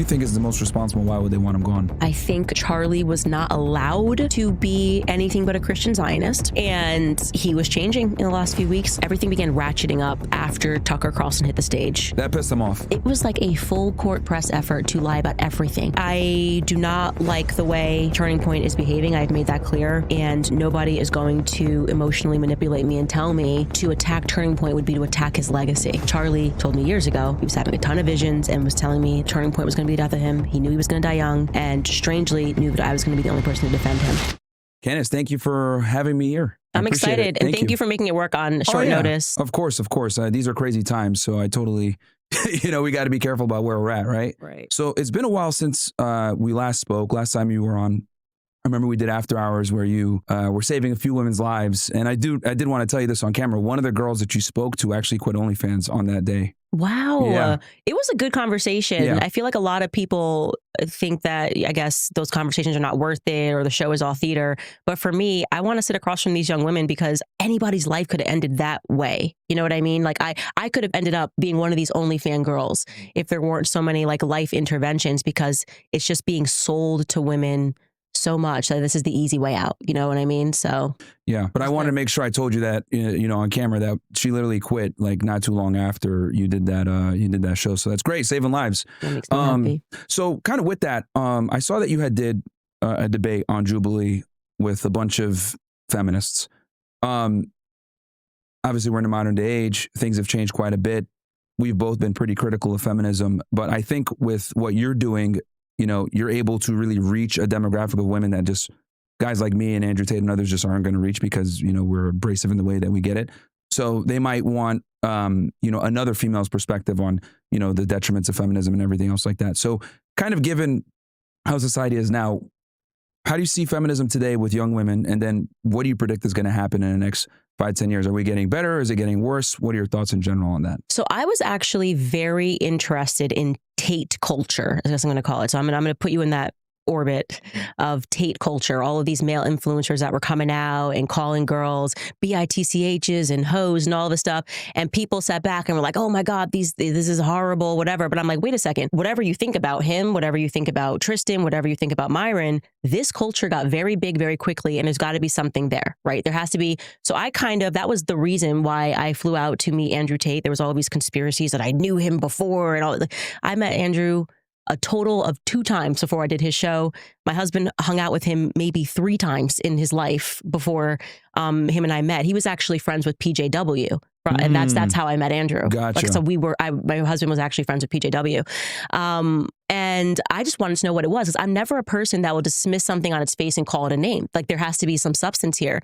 you think is the most responsible? Why would they want him gone? I think Charlie was not allowed to be anything but a Christian Zionist, and he was changing in the last few weeks. Everything began ratcheting up after Tucker Carlson hit the stage. That pissed him off. It was like a full court press effort to lie about everything. I do not like the way Turning Point is behaving. I've made that clear, and nobody is going to emotionally manipulate me and tell me to attack Turning Point would be to attack his legacy. Charlie told me years ago he was having a ton of visions and was telling me Turning Point was going to be the death of him. He knew he was going to die young, and strangely knew that I was going to be the only person to defend him. Candace, thank you for having me here. I'm excited, and thank you for making it work on short notice. Of course. These are crazy times, so I totally, we got to be careful about where we're at, right? Right. So it's been a while since we last spoke. Last time you were on, I remember we did After Hours where you were saving a few women's lives, and I did want to tell you this on camera. One of the girls that you spoke to actually quit OnlyFans on that day. Wow. Yeah. It was a good conversation. Yeah. I feel like a lot of people think that, I guess, those conversations are not worth it or the show is all theater. But for me, I want to sit across from these young women because anybody's life could have ended that way. You know what I mean? Like I could have ended up being one of these OnlyFans girls if there weren't so many like life interventions, because it's just being sold to women so much that this is the easy way out. You know what I mean? So yeah, but I wanted to make sure I told you that, on camera, that she literally quit like not too long after you did that show. So that's great, saving lives. That makes me happy. So kind of with that, I saw that you had did a debate on Jubilee with a bunch of feminists. Obviously, we're in a modern day age. Things have changed quite a bit. We've both been pretty critical of feminism, but I think with what you're doing, you're able to really reach a demographic of women that just guys like me and Andrew Tate and others just aren't going to reach because, we're abrasive in the way that we get it. So they might want, another female's perspective on, the detriments of feminism and everything else like that. So kind of given how society is now, how do you see feminism today with young women? And then what do you predict is going to happen in the next 5-10 years? Are we getting better? Is it getting worse? What are your thoughts in general on that? So I was actually very interested in Tate culture, I guess I'm going to call it. So I'm going to put you in that orbit of Tate culture, all of these male influencers that were coming out and calling girls bitchs and hoes and all this stuff. And people sat back and were like, oh my God, this is horrible, whatever. But I'm like, wait a second, whatever you think about him, whatever you think about Tristan, whatever you think about Myron, this culture got very big very quickly, and there's got to be something there, right? There has to be. So that was the reason why I flew out to meet Andrew Tate. There was all these conspiracies that I knew him before and all. I met Andrew a total of 2 times before I did his show. My husband hung out with him maybe 3 times in his life before him and I met. He was actually friends with PJW. And that's how I met Andrew. Gotcha. Like, so my husband was actually friends with PJW. And I just wanted to know what it was, because I'm never a person that will dismiss something on its face and call it a name. Like, there has to be some substance here.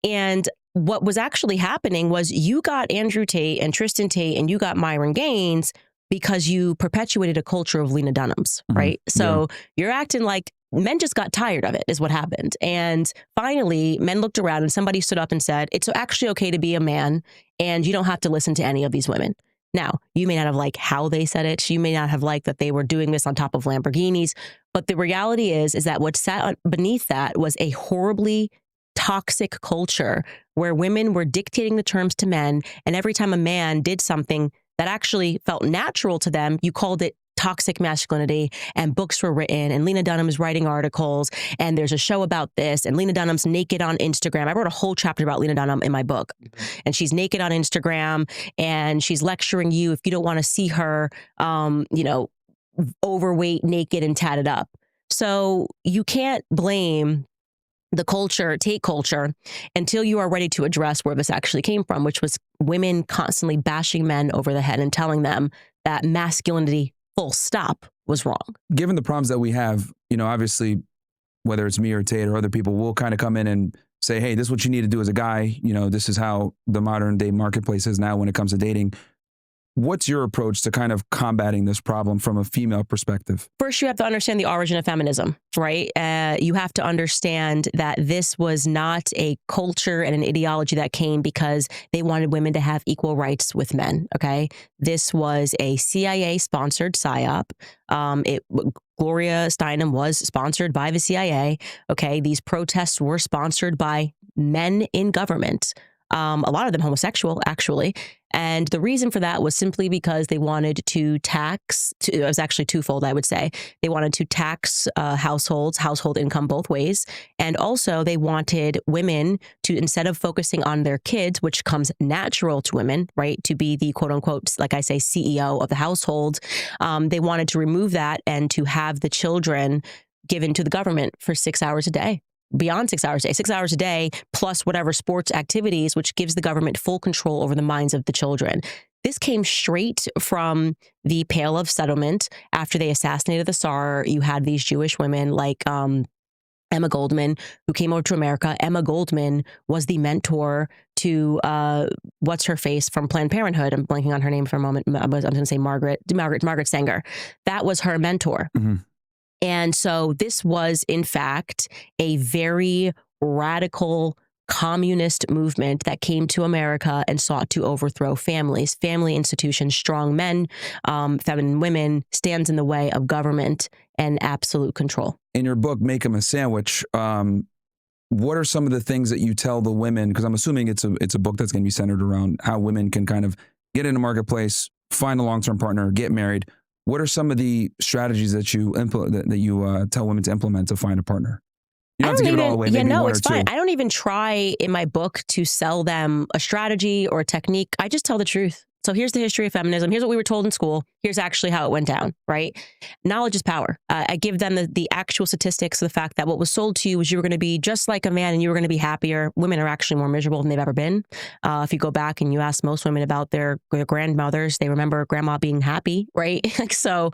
And what was actually happening was you got Andrew Tate and Tristan Tate and you got Myron Gaines because you perpetuated a culture of Lena Dunham's, right? So you're acting like men just got tired of it, is what happened. And finally, men looked around and somebody stood up and said, it's actually okay to be a man and you don't have to listen to any of these women. Now, you may not have liked how they said it. You may not have liked that they were doing this on top of Lamborghinis. But the reality is that what sat beneath that was a horribly toxic culture where women were dictating the terms to men. And every time a man did something that actually felt natural to them, you called it toxic masculinity, and books were written, and Lena Dunham is writing articles, and there's a show about this, and Lena Dunham's naked on Instagram. I wrote a whole chapter about Lena Dunham in my book, and she's naked on Instagram, and she's lecturing you if you don't want to see her, overweight, naked, and tatted up. So you can't blame the culture, Tate culture, until you are ready to address where this actually came from, which was women constantly bashing men over the head and telling them that masculinity, full stop, was wrong. Given the problems that we have, obviously, whether it's me or Tate or other people, will kind of come in and say, hey, this is what you need to do as a guy. This is how the modern day marketplace is now when it comes to dating. What's your approach to kind of combating this problem from a female perspective? First, you have to understand the origin of feminism, right? You have to understand that this was not a culture and an ideology that came because they wanted women to have equal rights with men, okay? This was a CIA-sponsored PSYOP. Gloria Steinem was sponsored by the CIA, okay? These protests were sponsored by men in government. a lot of them homosexual, actually. And the reason for that was simply because they wanted to tax, it was actually twofold, I would say. They wanted to tax household income both ways. And also they wanted women to, instead of focusing on their kids, which comes natural to women, right, to be the quote unquote, like I say, CEO of the household, they wanted to remove that and to have the children given to the government for 6 hours a day. Beyond 6 hours a day, 6 hours a day, plus whatever sports activities, which gives the government full control over the minds of the children. This came straight from the Pale of Settlement. After they assassinated the Tsar, you had these Jewish women like Emma Goldman, who came over to America. Emma Goldman was the mentor to what's her face from Planned Parenthood. I'm blanking on her name for a moment. I'm going to say Margaret Sanger. That was her mentor. Mm-hmm. And so this was, in fact, a very radical communist movement that came to America and sought to overthrow families, family institutions, strong men, feminine women, stands in the way of government and absolute control. In your book, Make 'Em a Sandwich, what are some of the things that you tell the women? Because I'm assuming it's a book that's going to be centered around how women can kind of get in a marketplace, find a long-term partner, get married. What are some of the strategies that you tell women to implement to find a partner? You don't have to give it all away. Maybe one or two. Fine. I don't even try in my book to sell them a strategy or a technique. I just tell the truth. So here's the history of feminism. Here's what we were told in school. Here's actually how it went down, right? Knowledge is power. I give them the actual statistics of the fact that what was sold to you was you were going to be just like a man and you were going to be happier. Women are actually more miserable than they've ever been. If you go back and you ask most women about their grandmothers, they remember grandma being happy, right? So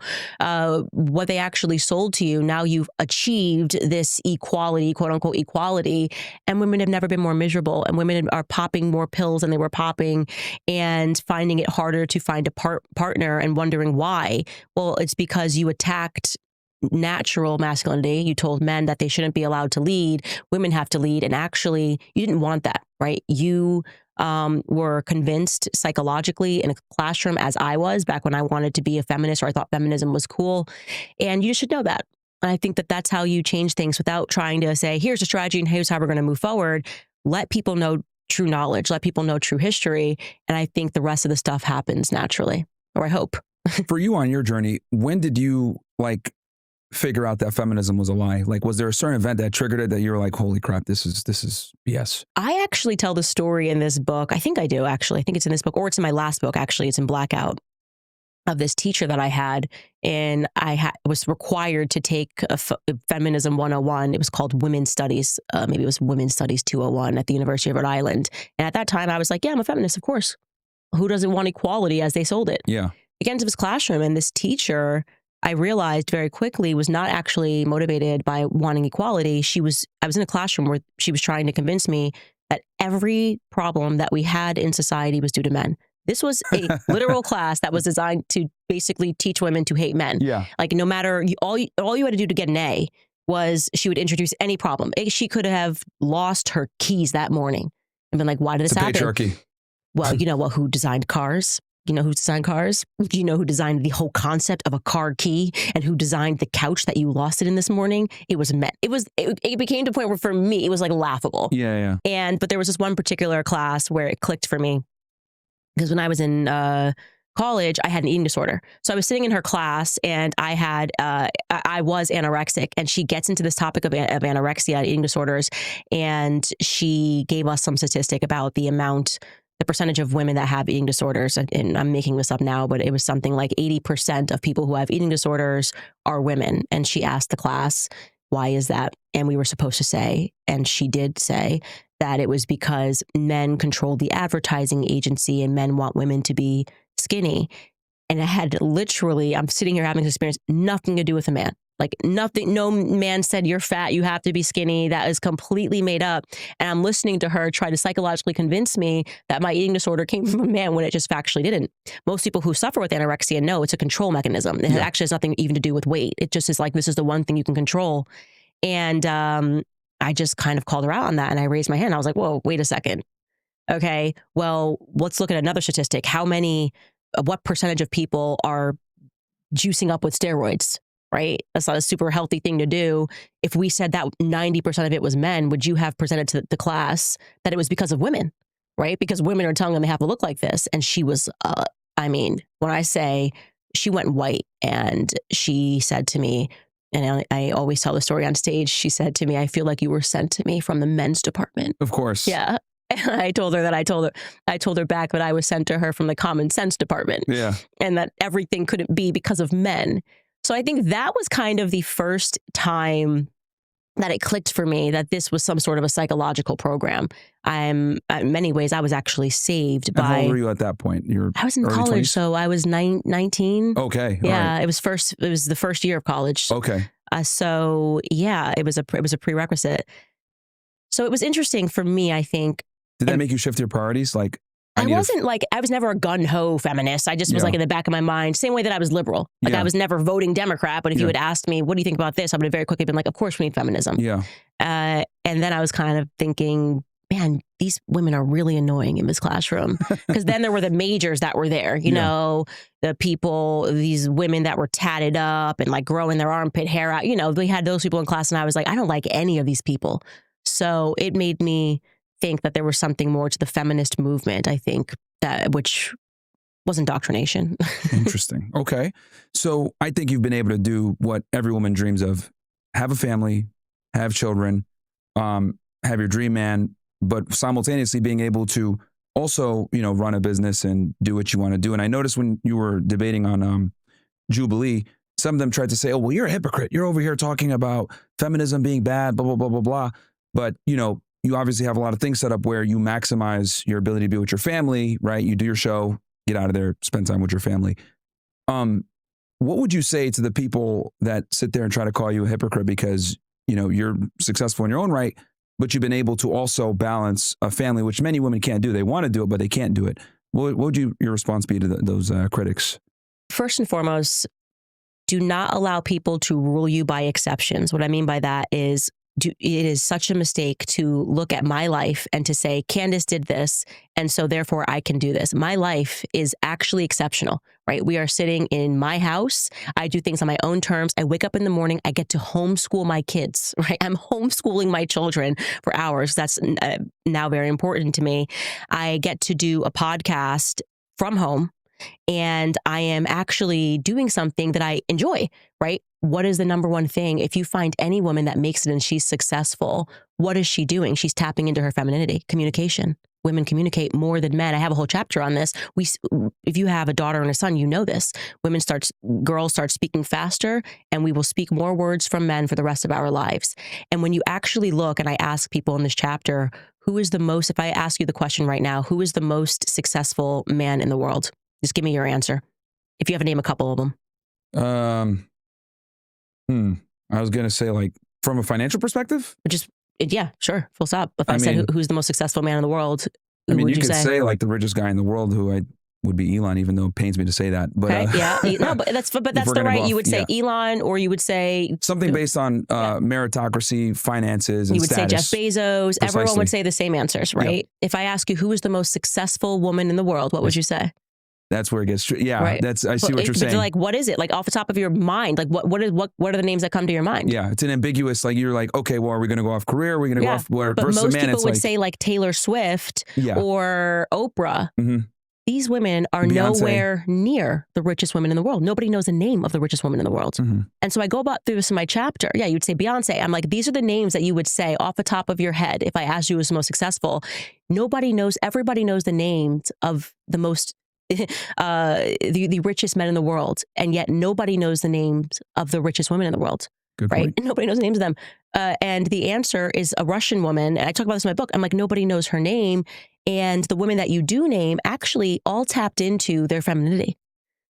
what they actually sold to you, now you've achieved this equality, quote unquote equality, and women have never been more miserable, and women are popping more pills than they were popping and finding it harder to find a partner and wondering why. Well, it's because you attacked natural masculinity. You told men that they shouldn't be allowed to lead. Women have to lead. And actually, you didn't want that, right? You were convinced psychologically in a classroom, as I was back when I wanted to be a feminist, or I thought feminism was cool. And you should know that. And I think that that's how you change things without trying to say, here's a strategy and here's how we're going to move forward. Let people know true knowledge, let people know true history. And I think the rest of the stuff happens naturally, or I hope. For you on your journey, when did you figure out that feminism was a lie? Like, was there a certain event that triggered it that you were like, holy crap, this is BS? I actually tell the story in this book. I think I do, actually. I think it's in this book, or it's in my last book, actually. It's in Blackout, of this teacher that I had, and was required to take a Feminism 101. It was called Women's Studies. Maybe it was Women's Studies 201 at the University of Rhode Island. And at that time, I was like, yeah, I'm a feminist, of course. Who doesn't want equality as they sold it? Yeah. I get into this classroom, and this teacher, I realized very quickly, was not actually motivated by wanting equality. I was in a classroom where she was trying to convince me that every problem that we had in society was due to men. This was a literal class that was designed to basically teach women to hate men. Yeah. Like, no matter, all you had to do to get an A was she would introduce any problem. She could have lost her keys that morning and been like, why did this happen? Patriarchy. Well, you know what? Who designed cars? You know who designed cars? Do you know who designed the whole concept of a car key, and who designed the couch that you lost it in this morning? It was men. It became to a point where for me, it was like laughable. Yeah. But there was this one particular class where it clicked for me. Because when I was in college, I had an eating disorder. So I was sitting in her class, and I was anorexic, and she gets into this topic of anorexia, eating disorders, and she gave us some statistic about the percentage of women that have eating disorders. And I'm making this up now, but it was something like 80% of people who have eating disorders are women. And she asked the class, why is that? And we were supposed to say, and she did say, that it was because men control the advertising agency and men want women to be skinny. And it had literally, I'm sitting here having this experience, nothing to do with a man. Like nothing, no man said you're fat, you have to be skinny. That is completely made up. And I'm listening to her try to psychologically convince me that my eating disorder came from a man when it just factually didn't. Most people who suffer with anorexia know it's a control mechanism. It actually has nothing even to do with weight. It just is like, this is the one thing you can control. And I just kind of called her out on that, and I raised my hand. I was like, whoa, wait a second. Okay, well, let's look at another statistic. What percentage of people are juicing up with steroids, right? That's not a super healthy thing to do. If we said that 90% of it was men, would you have presented to the class that it was because of women? right? Because women are telling them they have to look like this. And she was, I mean, when I say she went white and she said to me, and I always tell the story on stage, she said to me, I feel like you were sent to me from the men's department. Of course. Yeah. And I told her I told her back that I was sent to her from the common sense department. Yeah. And that everything couldn't be because of men. So I think that was kind of the first time that it clicked for me that this was some sort of a psychological program. In many ways, I was actually saved by. How old were you at that point? I was in early college, 20s? So I was 19. Okay. Yeah, All right. it was the first year of college. Okay. So yeah, it was a So it was interesting for me, I think. Did that make you shift your priorities? Like, I was never a gun-ho feminist. I just was like in the back of my mind, same way that I was liberal. Like I was never voting Democrat, but if you had asked me, what do you think about this? I would have very quickly been like, of course we need feminism. Yeah. And then I was kind of thinking, man, these women are really annoying in this classroom. Because then there were the majors that were there, you know, the people, these women that were tatted up and like growing their armpit hair out. You know, we had those people in class and I was like, I don't like any of these people. So it made me think that there was something more to the feminist movement, I think, which was indoctrination. Interesting. Okay. So I think you've been able to do what every woman dreams of: have a family, have children, have your dream man, but simultaneously being able to also, you know, run a business and do what you want to do. And I noticed when you were debating on Jubilee, some of them tried to say, oh, well, you're a hypocrite. You're over here talking about feminism being bad, blah, blah, blah, blah, blah. But, you know, you obviously have a lot of things set up where you maximize your ability to be with your family, right? You do your show, get out of there, spend time with your family. What would you say to the people that sit there and try to call you a hypocrite because, you know, you're successful in your own right, but you've been able to also balance a family, which many women can't do. They want to do it, but they can't do it. What would your response be to those critics? First and foremost, do not allow people to rule you by exceptions. What I mean by that is, it is such a mistake to look at my life and to say, Candace did this, and so therefore I can do this. My life is actually exceptional, right? We are sitting in my house. I do things on my own terms. I wake up in the morning. I get to homeschool my kids, right? I'm homeschooling my children for hours. That's now very important to me. I get to do a podcast from home. And I am actually doing something that I enjoy, right? What is the number one thing? If you find any woman that makes it and she's successful, what is she doing? She's tapping into her femininity, communication. Women communicate more than men. I have a whole chapter on this. If you have a daughter and a son, you know this. Girls start speaking faster, and we will speak more words from men for the rest of our lives. And when you actually look, and I ask people in this chapter, if I ask you the question right now, who is the most successful man in the world? Just give me your answer. If you have to name a couple of them. I was going to say, like, from a financial perspective? Yeah, sure. Full stop. If I said who's the most successful man in the world, I mean, you could say like the richest guy in the world, who would be Elon, even though it pains me to say that. But okay, no, but that's the right. You would say Elon, or you would say something based on meritocracy, finances, and you would status. say Jeff Bezos. Precisely. Everyone would say the same answers, right? Yep. If I ask you who is the most successful woman in the world, what would you say? That's where it gets true. Yeah, right. I see what you're saying. Like, what is it? Like, off the top of your mind, like what are the names that come to your mind? Yeah, it's an ambiguous. Like, you're like, okay, well, are we going to go off career? Are we going to go off where? But most people would say like Taylor Swift or Oprah. Mm-hmm. These women are nowhere near the richest women in the world. Nobody knows the name of the richest woman in the world. Mm-hmm. And so I go about through this in my chapter. Yeah, you'd say Beyonce. I'm like, these are the names that you would say off the top of your head if I asked you who's the most successful. Nobody knows. Everybody knows the names of the most. The richest men in the world, and yet nobody knows the names of the richest women in the world. Good right? point. And nobody knows the names of them. And the answer is a Russian woman. And I talk about this in my book. I'm like, nobody knows her name. And the women that you do name actually all tapped into their femininity.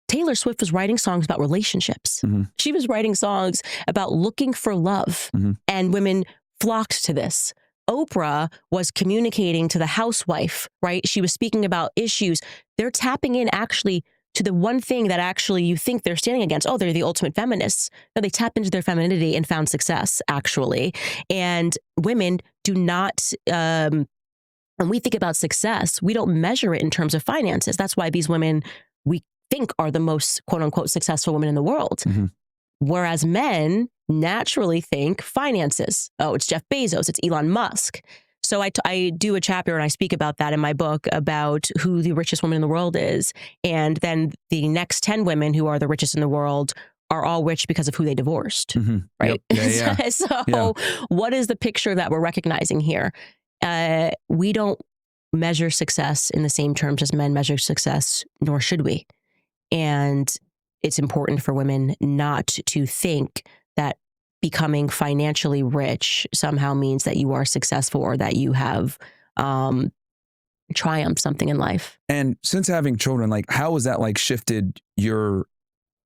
Taylor Swift was writing songs about relationships. Mm-hmm. She was writing songs about looking for love. Mm-hmm. And women flocked to this. Oprah was communicating to the housewife, right? She was speaking about issues. They're tapping in actually to the one thing that actually you think they're standing against. Oh, they're the ultimate feminists. No, they tap into their femininity and found success, actually. And women do not, when we think about success, we don't measure it in terms of finances. That's why these women, we think, are the most, quote unquote, successful women in the world. Mm-hmm. Whereas men naturally think finances. Oh, it's Jeff Bezos, it's Elon Musk. So I do a chapter and I speak about that in my book about who the richest woman in the world is. And then the next 10 women who are the richest in the world are all rich because of who they divorced, right? Yep. Yeah. So what is the picture that we're recognizing here? We don't measure success in the same terms as men measure success, nor should we. And it's important for women not to think that becoming financially rich somehow means that you are successful or that you have triumphed something in life. And since having children, like, how has that like shifted your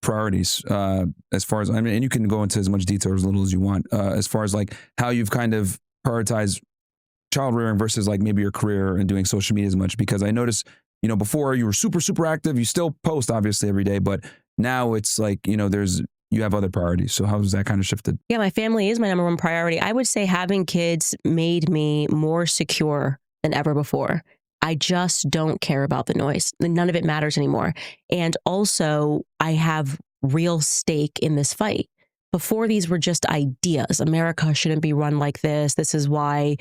priorities as far as, I mean, and you can go into as much detail or as little as you want, as far as like how you've kind of prioritized child rearing versus like maybe your career and doing social media as much? Because I noticed, you know, before you were super, super active, you still post obviously every day, but now it's like, you know, you have other priorities. So how has that kind of shifted? Yeah, my family is my number one priority. I would say having kids made me more secure than ever before. I just don't care about the noise. None of it matters anymore. And also, I have real stake in this fight. Before, these were just ideas. America shouldn't be run like this. This is why,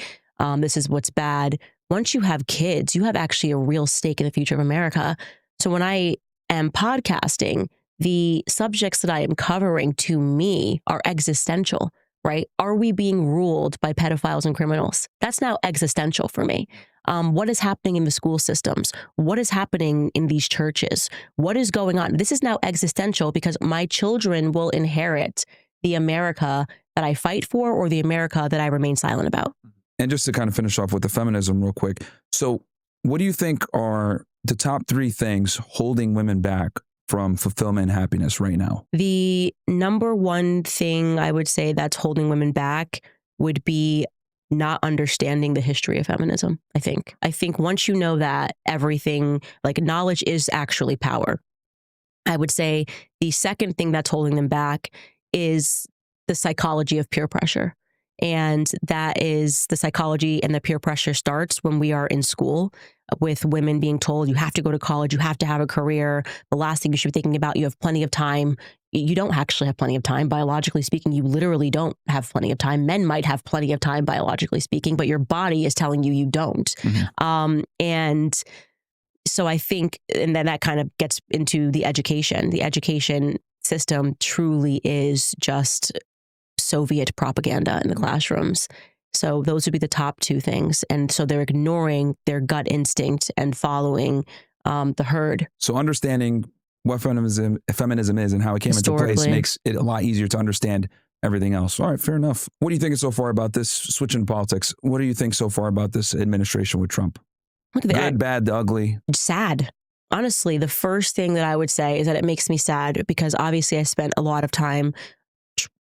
this is what's bad. Once you have kids, you have actually a real stake in the future of America. So when I am podcasting, the subjects that I am covering to me are existential, right? Are we being ruled by pedophiles and criminals? That's now existential for me. What is happening in the school systems? What is happening in these churches? What is going on? This is now existential because my children will inherit the America that I fight for or the America that I remain silent about. And just to kind of finish off with the feminism real quick. So what do you think are the top 3 things holding women back from fulfillment and happiness right now? The number one thing I would say that's holding women back would be not understanding the history of feminism, I think. I think once you know that, everything, like knowledge is actually power. I would say the second thing that's holding them back is the psychology of peer pressure. And that is the psychology and the peer pressure starts when we are in school with women being told you have to go to college, you have to have a career. The last thing you should be thinking about, you have plenty of time. You don't actually have plenty of time. Biologically speaking, you literally don't have plenty of time. Men might have plenty of time, biologically speaking, but your body is telling you don't. And so I think, and then that kind of gets into the education. The education system truly is just Soviet propaganda in the classrooms. So those would be the top 2 things. And so they're ignoring their gut instinct and following the herd. So understanding what feminism is and how it came into place makes it a lot easier to understand everything else. All right, fair enough. What do you think so far about this, switching politics? What do you think so far about this administration with Trump? Good, bad, the ugly? Sad. Honestly, the first thing that I would say is that it makes me sad because obviously I spent a lot of time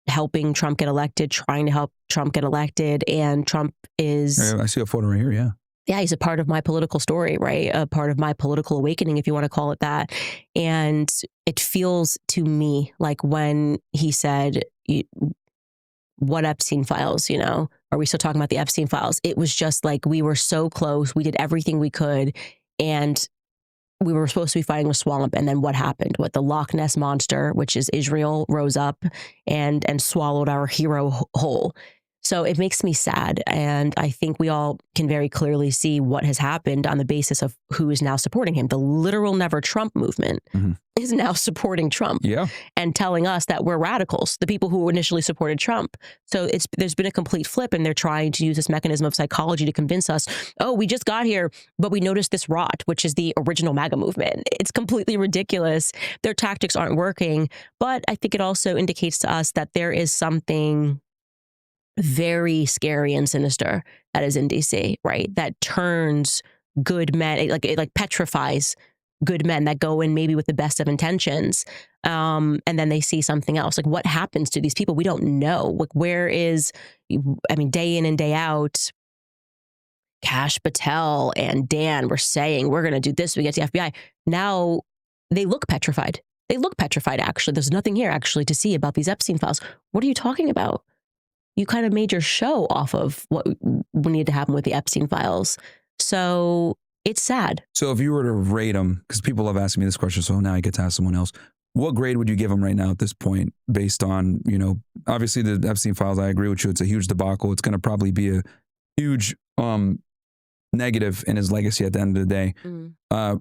helping Trump get elected, trying to help Trump get elected. And Trump is... I see a photo right here, yeah. Yeah, he's a part of my political story, right? A part of my political awakening, if you want to call it that. And it feels to me like when he said, what Epstein files, you know? Are we still talking about the Epstein files? It was just like we were so close. We did everything we could. And we were supposed to be fighting a swamp, and then what happened? What, the Loch Ness monster, which is Israel, rose up and swallowed our hero whole. So it makes me sad, and I think we all can very clearly see what has happened on the basis of who is now supporting him. The literal Never Trump movement is now supporting Trump and telling us that we're radicals, the people who initially supported Trump. So there's been a complete flip, and they're trying to use this mechanism of psychology to convince us, oh, we just got here, but we noticed this rot, which is the original MAGA movement. It's completely ridiculous. Their tactics aren't working, but I think it also indicates to us that there is something very scary and sinister that is in DC, right? That turns good men, it like petrifies good men that go in maybe with the best of intentions. And then they see something else. Like, what happens to these people? We don't know. Like, where is, I mean, day in and day out, Kash Patel and Dan were saying, we're going to do this. We get the FBI. Now they look petrified. They look petrified, actually. There's nothing here, actually, to see about these Epstein files. What are you talking about? You kind of made your show off of what needed to happen with the Epstein files. So it's sad. So if you were to rate them, because people have asked me this question, so now I get to ask someone else. What grade would you give them right now at this point based on, you know, obviously the Epstein files, I agree with you. It's a huge debacle. It's going to probably be a huge negative in his legacy at the end of the day.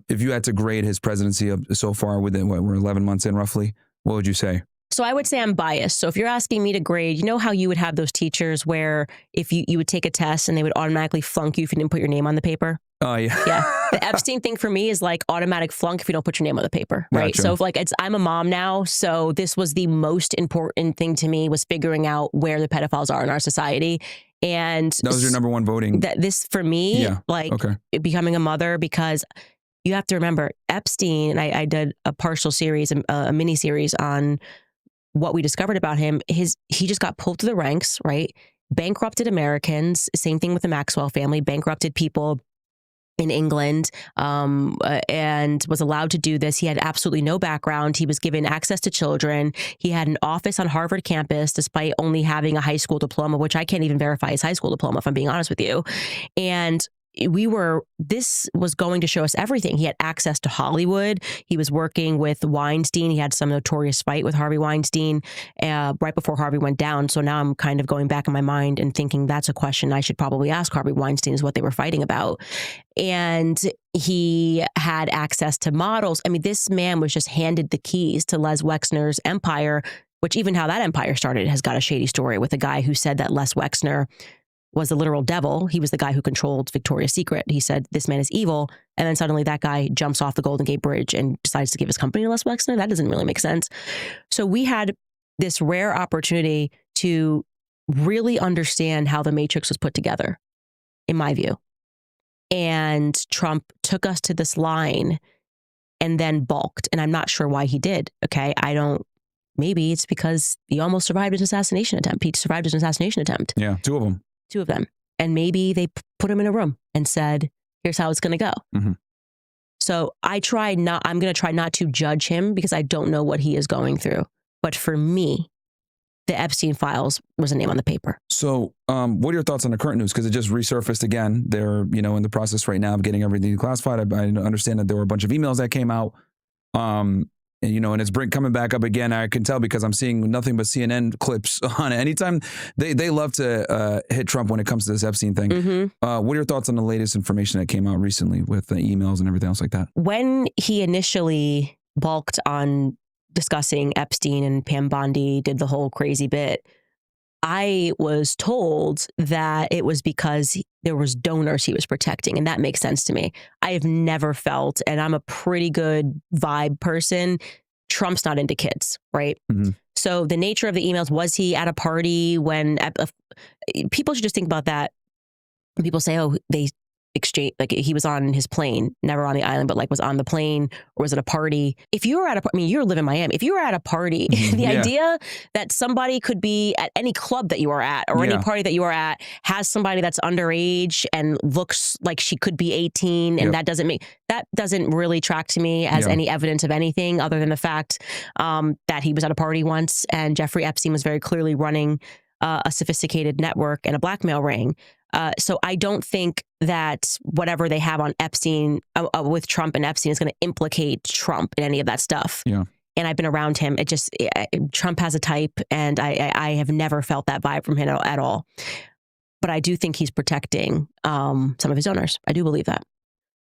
If you had to grade his presidency so far within what we're 11 months in roughly, what would you say? So I would say I'm biased. So if you're asking me to grade, you know how you would have those teachers where if you would take a test and they would automatically flunk you if you didn't put your name on the paper? Oh, yeah. Yeah. The Epstein thing for me is like automatic flunk if you don't put your name on the paper, right? Gotcha. So if like I'm a mom now, so this was the most important thing to me was figuring out where the pedophiles are in our society. And that was your number one voting. This for me, Yeah. like Okay. becoming a mother, because you have to remember Epstein, and I did a partial series, a mini series on what we discovered about him. He just got pulled through the ranks, right? Bankrupted Americans. Same thing with the Maxwell family, bankrupted people in England, and was allowed to do this. He had absolutely no background. He was given access to children. He had an office on Harvard campus, despite only having a high school diploma, which I can't even verify his high school diploma, if I'm being honest with you. And this was going to show us everything. He had access to Hollywood. He was working with Weinstein. He had some notorious fight with Harvey Weinstein right before Harvey went down. So now I'm kind of going back in my mind and thinking that's a question I should probably ask Harvey Weinstein, is what they were fighting about. And he had access to models. I mean, this man was just handed the keys to Les Wexner's empire, which even how that empire started has got a shady story with a guy who said that Les Wexner was the literal devil. He was the guy who controlled Victoria's Secret. He said, this man is evil. And then suddenly that guy jumps off the Golden Gate Bridge and decides to give his company to Les Wexner. That doesn't really make sense. So we had this rare opportunity to really understand how the Matrix was put together, in my view. And Trump took us to this line and then balked. And I'm not sure why he did. Okay. Maybe it's because he almost survived an assassination attempt. He survived an assassination attempt. Yeah. Two of them. And maybe they put him in a room and said, here's how it's going to go. Mm-hmm. So I'm going to try not to judge him because I don't know what he is going through. But for me, the Epstein files was a name on the paper. So what are your thoughts on the current news? Because it just resurfaced again. They're, in the process right now of getting everything declassified. I understand that there were a bunch of emails that came out. And it's coming back up again. I can tell because I'm seeing nothing but CNN clips on it. Anytime they love to hit Trump when it comes to this Epstein thing. Mm-hmm. What are your thoughts on the latest information that came out recently with the emails and everything else like that? When he initially balked on discussing Epstein and Pam Bondi did the whole crazy bit, I was told that it was because there was donors he was protecting, and that makes sense to me. I have never felt, and I'm a pretty good vibe person, Trump's not into kids, right? Mm-hmm. So the nature of the emails, was he at a party when people should just think about that. When people say, oh, they exchange, like he was on his plane, never on the island, but like was on the plane, or was it a party? If you were you live in Miami. If you were at a party, the idea that somebody could be at any club that you are at or any party that you are at has somebody that's underage and looks like she could be 18, and that doesn't really track to me as any evidence of anything other than the fact that he was at a party once, and Jeffrey Epstein was very clearly running a sophisticated network and a blackmail ring. So I don't think that whatever they have on Epstein with Trump and Epstein is going to implicate Trump in any of that stuff. Yeah. And I've been around him. Trump has a type, and I have never felt that vibe from him at all. But I do think he's protecting some of his donors. I do believe that,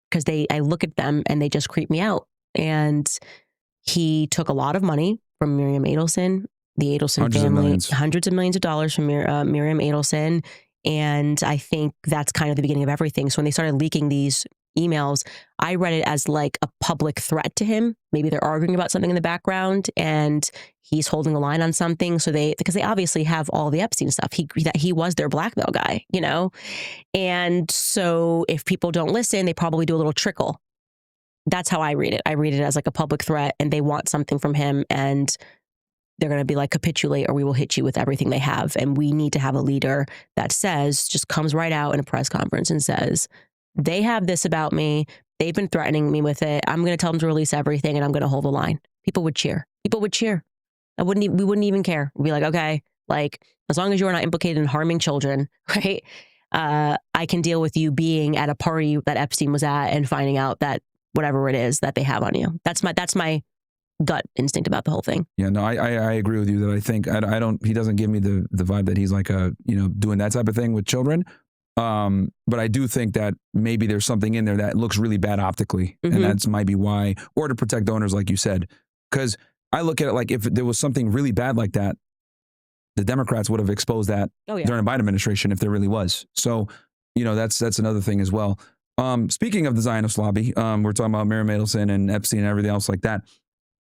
because I look at them and they just creep me out. And he took a lot of money from Miriam Adelson, the Adelson family, hundreds of millions of dollars from Miriam Adelson. And I think that's kind of the beginning of everything. So when they started leaking these emails, I read it as like a public threat to him. Maybe they're arguing about something in the background and he's holding the line on something. So because they obviously have all the Epstein stuff. He was their blackmail guy, And so if people don't listen, they probably do a little trickle. That's how I read it. I read it as like a public threat, and they want something from him, and they're going to be like, capitulate or we will hit you with everything they have. And we need to have a leader that just comes right out in a press conference and says, they have this about me. They've been threatening me with it. I'm going to tell them to release everything, and I'm going to hold the line. People would cheer. We wouldn't even care. We'd be like, okay, like as long as you're not implicated in harming children, right? I can deal with you being at a party that Epstein was at and finding out that whatever it is that they have on you. That's my gut instinct about the whole thing. Yeah, no, I agree with you that I think he doesn't give me the vibe that he's like doing that type of thing with children. But I do think that maybe there's something in there that looks really bad optically. And that's might be why, or to protect donors, like you said. Because I look at it like if there was something really bad like that, the Democrats would have exposed that during the Biden administration if there really was. So, that's another thing as well. Speaking of the Zionist lobby, we're talking about Mary Mandelson and Epstein and everything else like that.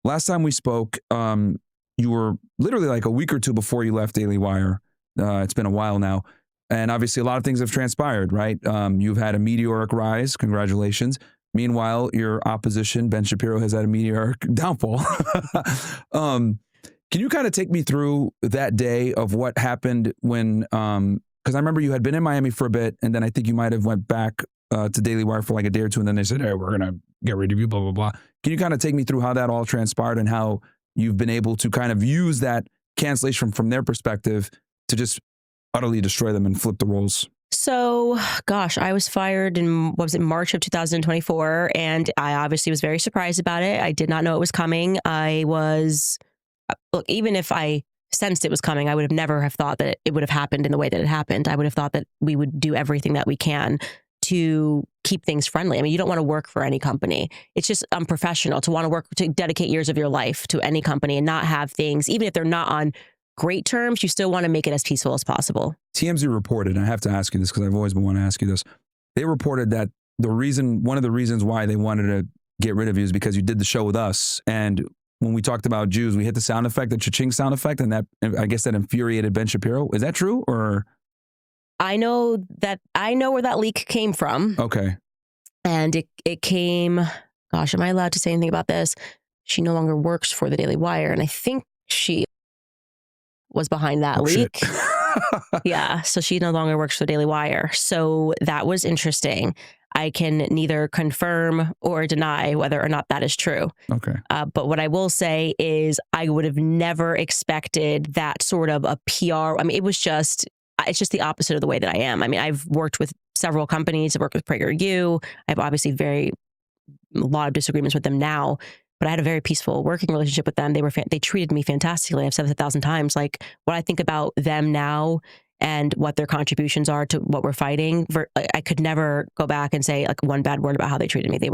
Last time we spoke, you were literally like a week or two before you left Daily Wire. It's been a while now. And obviously a lot of things have transpired, right? You've had a meteoric rise. Congratulations. Meanwhile, your opposition, Ben Shapiro, has had a meteoric downfall. Can you kind of take me through that day of what happened when, because I remember you had been in Miami for a bit, and then I think you might have went back to Daily Wire for like a day or two, and then they said, hey, we're going to get rid of you, blah, blah, blah. Can you kind of take me through how that all transpired and how you've been able to kind of use that cancellation from their perspective to just utterly destroy them and flip the roles? So, gosh, I was fired in, March of 2024, and I obviously was very surprised about it. I did not know it was coming. Look, even if I sensed it was coming, I would have never have thought that it would have happened in the way that it happened. I would have thought that we would do everything that we can to keep things friendly. I mean, you don't want to work for any company. It's just unprofessional to want to work, to dedicate years of your life to any company and not have things, even if they're not on great terms, you still want to make it as peaceful as possible. TMZ reported, and I have to ask you this because I've always been wanting to ask you this. They reported that one of the reasons why they wanted to get rid of you is because you did the show with us. And when we talked about Jews, we hit the sound effect, the cha-ching sound effect, and that, I guess that infuriated Ben Shapiro. Is that true? Or I know where that leak came from. Okay. And it came, gosh, am I allowed to say anything about this? She no longer works for the Daily Wire, and I think she was behind that leak. Yeah, so she no longer works for the Daily Wire. So that was interesting. I can neither confirm or deny whether or not that is true. Okay. But what I will say is I would have never expected that sort of a PR. I mean, it's just the opposite of the way that I am. I mean, I've worked with several companies. I've worked with PragerU. I have obviously a lot of disagreements with them now, but I had a very peaceful working relationship with them. They treated me fantastically. I've said this 1,000 times. Like, what I think about them now and what their contributions are to what we're fighting, I could never go back and say like one bad word about how they treated me. They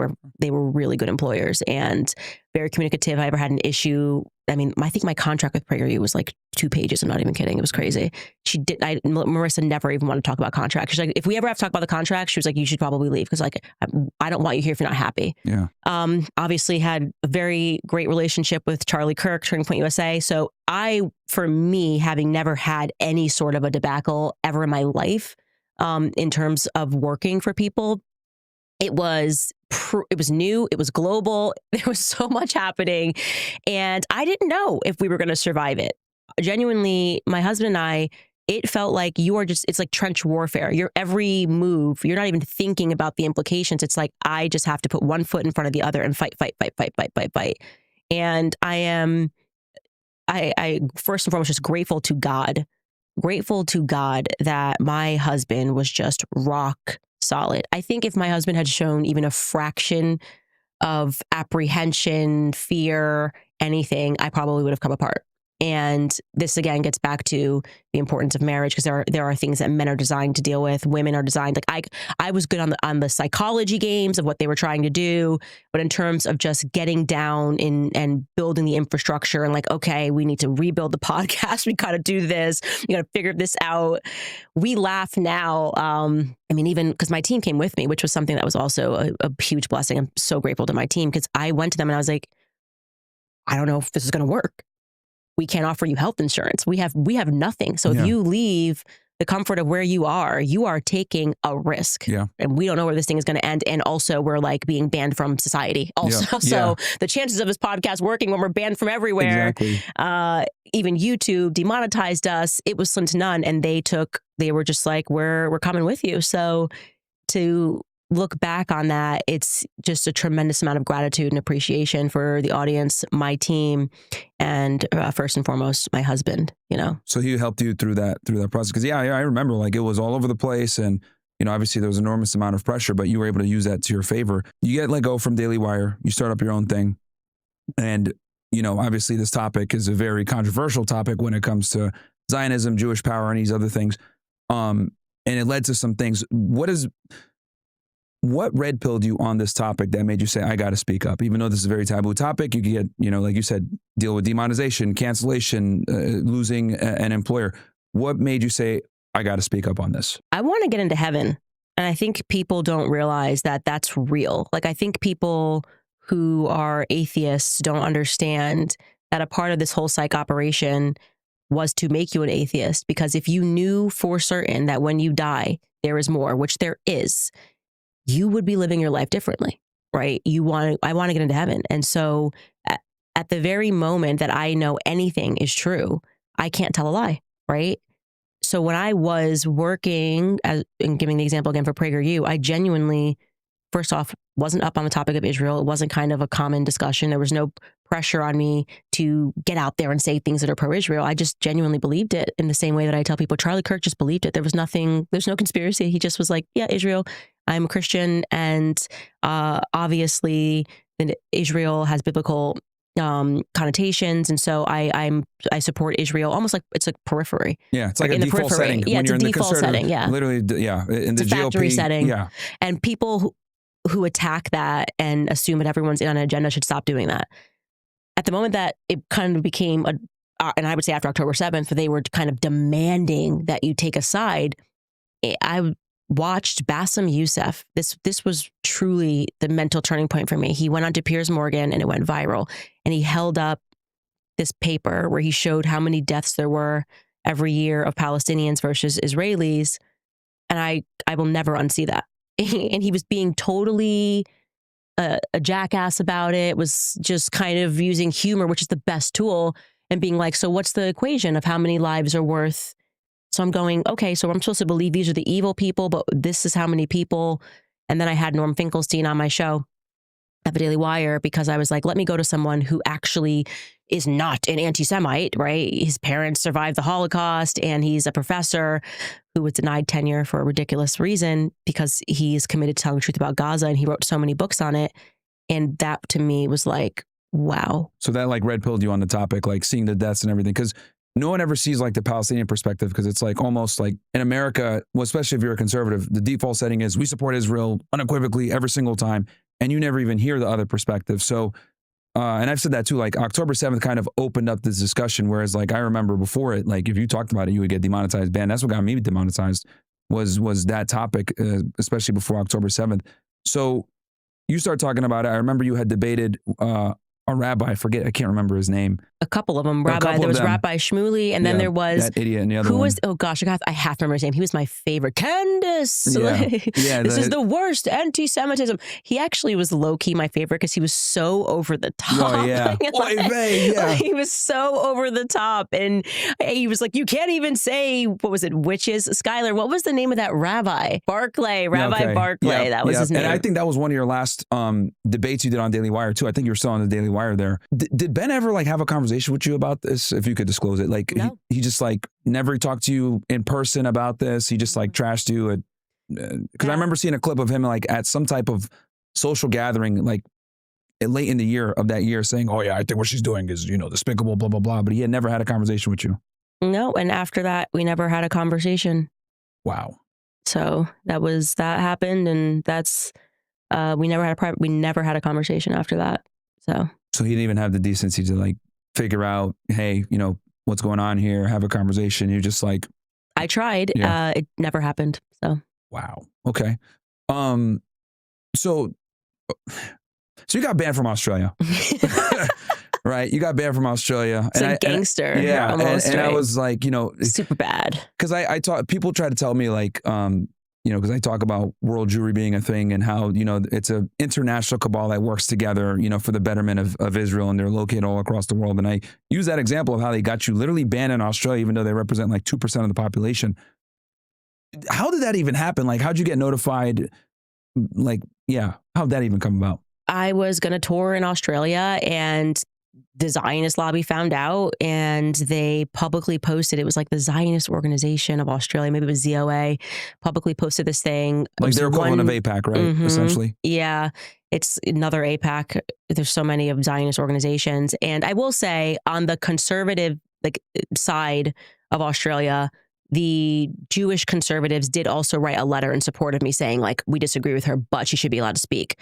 were really good employers and very communicative. I ever had an issue. I mean, I think my contract with PragerU was like 2 pages. I'm not even kidding. It was crazy. Marissa never even wanted to talk about contracts. She's like, if we ever have to talk about the contract, she was like, you should probably leave because like I don't want you here if you're not happy. Yeah. Obviously had a very great relationship with Charlie Kirk, Turning Point USA. So for me, having never had any sort of a debacle ever in my life, in terms of working for people, it was new. It was global. There was so much happening. And I didn't know if we were going to survive it. Genuinely, my husband and I, it felt like it's like trench warfare. Your every move, you're not even thinking about the implications. It's like, I just have to put one foot in front of the other and fight. And I first and foremost, just grateful to God that my husband was just rock solid. I think if my husband had shown even a fraction of apprehension, fear, anything, I probably would have come apart. And this again gets back to the importance of marriage, because there are things that men are designed to deal with. Women are designed, like I was good on the psychology games of what they were trying to do, but in terms of just getting down and building the infrastructure and like, okay, we need to rebuild the podcast. We got to do this. We got to figure this out. We laugh now. I mean, even because my team came with me, which was something that was also a huge blessing. I'm so grateful to my team, because I went to them and I was like, I don't know if this is going to work. We can't offer you health insurance. We have nothing. So if you leave the comfort of where you are taking a risk. Yeah. And we don't know where this thing is going to end. And also we're like being banned from society also. So the chances of this podcast working when we're banned from everywhere, even YouTube demonetized us. It was slim to none. And they were just like, we're coming with you. So to look back on that, it's just a tremendous amount of gratitude and appreciation for the audience, my team, and first and foremost, my husband, So he helped you through that process. Because I remember like it was all over the place, and obviously there was an enormous amount of pressure, but you were able to use that to your favor. You get let go from Daily Wire, you start up your own thing. And, obviously this topic is a very controversial topic when it comes to Zionism, Jewish power, and these other things. and it led to some things. What red pilled you on this topic that made you say, I got to speak up? Even though this is a very taboo topic, you could get, like you said, deal with demonetization, cancellation, losing an employer. What made you say, I got to speak up on this? I want to get into heaven. And I think people don't realize that that's real. Like, I think people who are atheists don't understand that a part of this whole psych operation was to make you an atheist. Because if you knew for certain that when you die, there is more, which there is, you would be living your life differently, right? I want to get into heaven. And so at the very moment that I know anything is true, I can't tell a lie, right? So when I was working, and giving the example again for PragerU, I genuinely, first off, wasn't up on the topic of Israel. It wasn't kind of a common discussion. There was no pressure on me to get out there and say things that are pro-Israel. I just genuinely believed it, in the same way that I tell people Charlie Kirk just believed it. There's no conspiracy. He just was like, yeah, Israel, I'm a Christian. And obviously Israel has biblical connotations, and so I support Israel almost like it's a periphery. Yeah, it's like a default setting. Yeah, when it's you're a in default setting. Yeah, literally. Yeah, in it's the a factory GOP setting. Yeah, and people who attack that and assume that everyone's in on an agenda should stop doing that. At the moment that it kind of became and I would say after October 7th, they were kind of demanding that you take a side. I watched Bassem Youssef. This was truly the mental turning point for me. He went on to Piers Morgan and it went viral. And he held up this paper where he showed how many deaths there were every year of Palestinians versus Israelis. And I will never unsee that. And he was being totally a jackass about it, was just kind of using humor, which is the best tool, and being like, so what's the equation of how many lives are worth? So I'm going, okay, so I'm supposed to believe these are the evil people, but this is how many people. And then I had Norm Finkelstein on my show at the Daily Wire, because I was like, let me go to someone who actually is not an anti-Semite, right? His parents survived the Holocaust, and he's a professor who was denied tenure for a ridiculous reason because he's committed to telling the truth about Gaza, and he wrote so many books on it. And that to me was like, wow. So that like red pilled you on the topic, like seeing the deaths and everything, because no one ever sees like the Palestinian perspective, because it's like almost like in America, well, especially if you're a conservative, the default setting is we support Israel unequivocally every single time, and you never even hear the other perspective. So, and I've said that too, like October 7th kind of opened up this discussion, whereas like I remember before it, like if you talked about it, you would get demonetized, banned. That's what got me demonetized was that topic, especially before October 7th. So you start talking about it. I remember you had debated a rabbi, I can't remember his name. A couple of them. There was Rabbi Shmuley, and then there was that idiot and the other who one. was, oh gosh, I have to remember his name. He was my favorite. Candace. This is the worst anti-Semitism. He actually was low-key my favorite because he was so over the top. Oh, yeah. He was so over the top. And he was like, you can't even say, what was it, witches? Skylar, what was the name of that rabbi? Barclay, Rabbi Barclay. That was his name. And I think that was one of your last debates you did on Daily Wire too. I think you were still on the Daily Wire there. Did Ben ever like have a conversation with you about this, if you could disclose it? Like no. he just like never talked to you in person about this. He just like trashed you. Because I remember seeing a clip of him like at some type of social gathering, like late in the year of that year, saying, oh yeah, I think what she's doing is, despicable, blah, blah, blah. But he had never had a conversation with you. No. And after that, we never had a conversation. Wow. So that happened. And that's, we never had a conversation after that. So he didn't even have the decency to like figure out, hey, what's going on here, have a conversation. You're just like, I tried. Yeah. It never happened. So wow. Okay. So you got banned from Australia. Right? You got banned from Australia. It's a gangster. Yeah. Almost, and right? I was like, super bad. Because people try to tell me like, because I talk about world Jewry being a thing and how, it's an international cabal that works together, for the betterment of Israel, and they're located all across the world. And I use that example of how they got you literally banned in Australia, even though they represent like 2% of the population. How did that even happen? Like, how'd you get notified? Like, yeah, how'd that even come about? I was going to tour in Australia, and the Zionist lobby found out, and they publicly posted, it was like the Zionist Organization of Australia, maybe it was ZOA, publicly posted this thing. Like their equivalent of AIPAC, right? Essentially. Yeah. It's another AIPAC. There's so many of Zionist organizations. And I will say on the conservative side of Australia, the Jewish conservatives did also write a letter in support of me saying, like, we disagree with her, but she should be allowed to speak.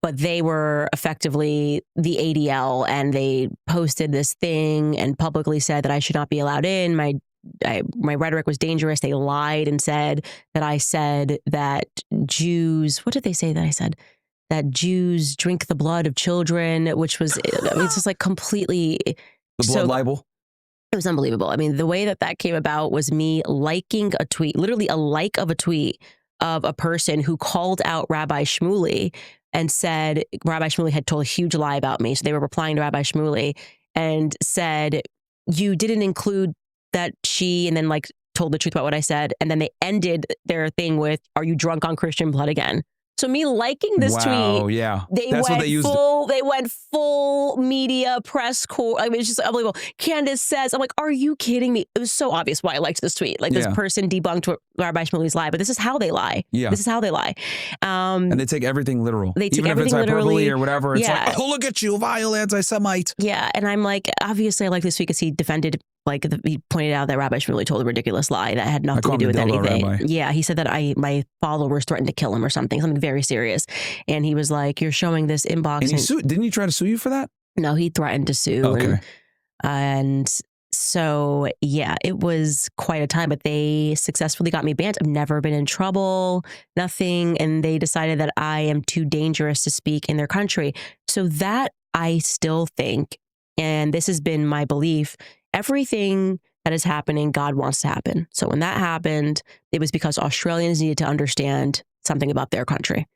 But they were effectively the ADL, and they posted this thing and publicly said that I should not be allowed in. My rhetoric was dangerous. They lied and said that I said that Jews, what did they say that I said? That Jews drink the blood of children, which was, I mean, it's just like completely. The blood libel? It was unbelievable. I mean, the way that came about was me liking a tweet, literally a like of a tweet of a person who called out Rabbi Shmuley and said Rabbi Shmuley had told a huge lie about me. So they were replying to Rabbi Shmuley and said, you didn't include that she, and then like told the truth about what I said. And then they ended their thing with, are you drunk on Christian blood again? So me liking this tweet, yeah, that's what they used. They went full media press corps. I mean, it's just unbelievable. Candace says, I'm like, are you kidding me? It was so obvious why I liked this tweet. Like this person debunked Rabbi Shmuley's lie, but this is how they lie. Yeah, this is how they lie. And they take everything literal. They take even everything if it's hyperbole literally or whatever. It's like, oh, look at you, vile anti-Semite. Yeah, and I'm like, obviously, I like this tweet because he defended. Like he pointed out that Rabbi Shmuley told a ridiculous lie that had nothing to do with anything. Rabbi. Yeah, he said that my followers threatened to kill him or something very serious. And he was like, "You're showing this inbox." And didn't he try to sue you for that? No, he threatened to sue. Okay. And so yeah, it was quite a time. But they successfully got me banned. I've never been in trouble, nothing. And they decided that I am too dangerous to speak in their country. So that I still think, and this has been my belief. Everything that is happening, God wants to happen. So when that happened, it was because Australians needed to understand something about their country.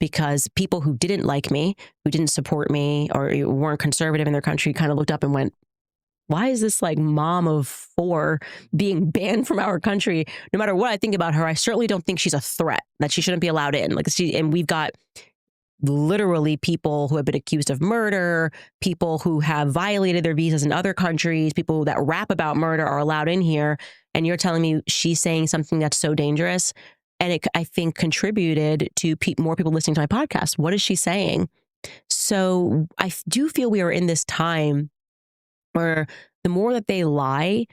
Because people who didn't like me, who didn't support me, or weren't conservative in their country kind of looked up and went, why is this like mom of 4 being banned from our country? No matter what I think about her, I certainly don't think she's a threat, that she shouldn't be allowed in. And we've got literally people who have been accused of murder, people who have violated their visas in other countries, people that rap about murder are allowed in here. And you're telling me she's saying something that's so dangerous. And it, I think, contributed to more people listening to my podcast. What is she saying? So I do feel we are in this time where the more that they lie,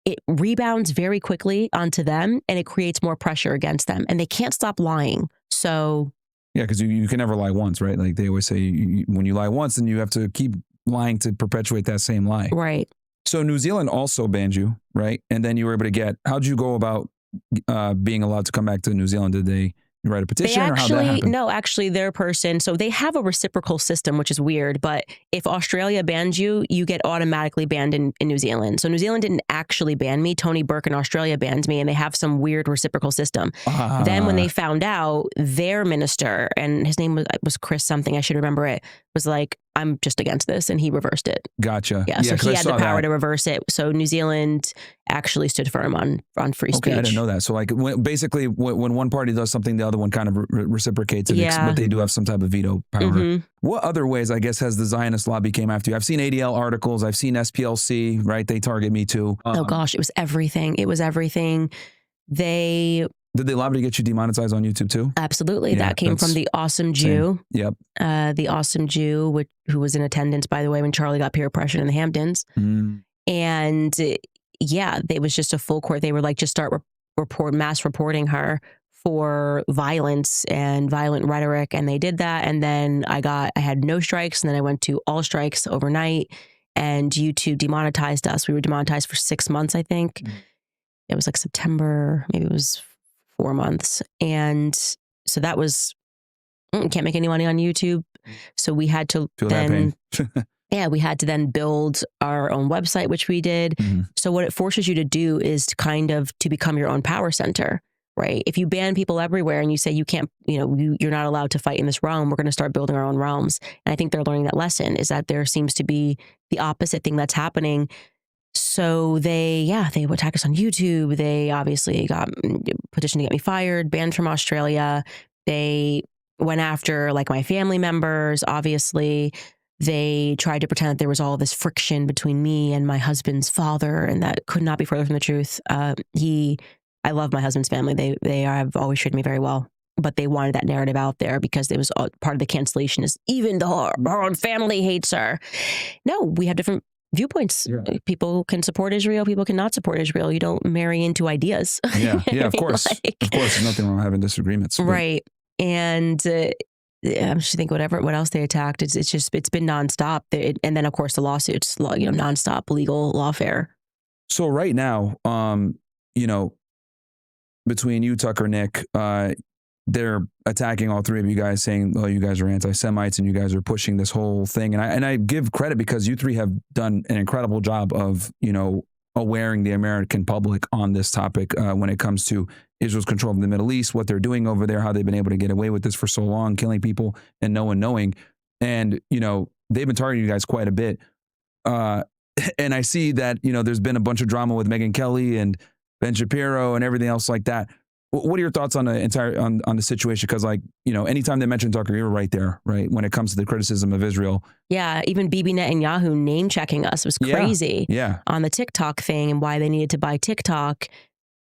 it rebounds very quickly onto them and it creates more pressure against them. And they can't stop lying. So yeah, because you can never lie once, right? Like they always say, when you lie once, then you have to keep lying to perpetuate that same lie. Right. So New Zealand also banned you, right? And then you were able to get, how'd you go about being allowed to come back to New Zealand? Did they write a petition or how'd that happen? No, actually their person, so they have a reciprocal system, which is weird, but if Australia bans you, you get automatically banned in New Zealand. So New Zealand didn't actually ban me. Tony Burke in Australia banned me, and they have some weird reciprocal system. Then when they found out, their minister, and his name was Chris something, I should remember it, was like, I'm just against this, and he reversed it. Gotcha. Yeah, so he had the power to reverse it. So New Zealand actually stood firm on free speech. Okay, I didn't know that. So like basically when one party does something, the other one kind of reciprocates it, but they do have some type of veto power. What other ways, I guess, has the Zionist lobby came after you? I've seen ADL articles. I've seen SPLC, right? They target me too. Oh gosh, it was everything. It was everything. Did they lobby to get you demonetized on YouTube too? Absolutely. Yeah, that came from the awesome Jew. Yep. The awesome Jew, who was in attendance, by the way, when Charlie got peer pressured in the Hamptons. And yeah, it was just a full court. They were like, just start mass reporting her for violence and violent rhetoric. And they did that. And then I had no strikes. And then I went to all strikes overnight. And YouTube demonetized us. We were demonetized for 6 months, I think. It was like September, maybe it was 4 months. And so that was, can't make any money on YouTube. So we had to we had to then build our own website, which we did. So what it forces you to do is to become your own power center, right? If you ban people everywhere and you say you can't, you're not allowed to fight in this realm, we're going to start building our own realms. And I think they're learning that lesson, is that there seems to be the opposite thing that's happening. So they would attack us on YouTube. They obviously got petitioned to get me fired, banned from Australia. They went after like my family members. Obviously, they tried to pretend that there was all this friction between me and my husband's father, and that could not be further from the truth. I love my husband's family. They have always treated me very well, but they wanted that narrative out there because it was part of the cancellation is even our own family hates her. No, we have different viewpoints. People can support Israel. People cannot support Israel. You don't marry into ideas. Yeah, of course. Of course, there's nothing wrong with having disagreements. Right. And I'm just thinking what else they attacked. It's been nonstop. And then, of course, the lawsuits, nonstop legal lawfare. So right now, between you, Tucker, Nick, they're attacking all three of you guys, saying, "Oh, you guys are anti-Semites and you guys are pushing this whole thing." And I give credit because you three have done an incredible job of, awareing the American public on this topic when it comes to Israel's control of the Middle East, what they're doing over there, how they've been able to get away with this for so long, killing people and no one knowing. And, they've been targeting you guys quite a bit. And I see that, there's been a bunch of drama with Megyn Kelly and Ben Shapiro and everything else like that. What are your thoughts on the on the situation? Because anytime they mention Tucker, you're right there, right? When it comes to the criticism of Israel. Yeah, even Bibi Netanyahu name checking us was crazy. Yeah. On the TikTok thing and why they needed to buy TikTok.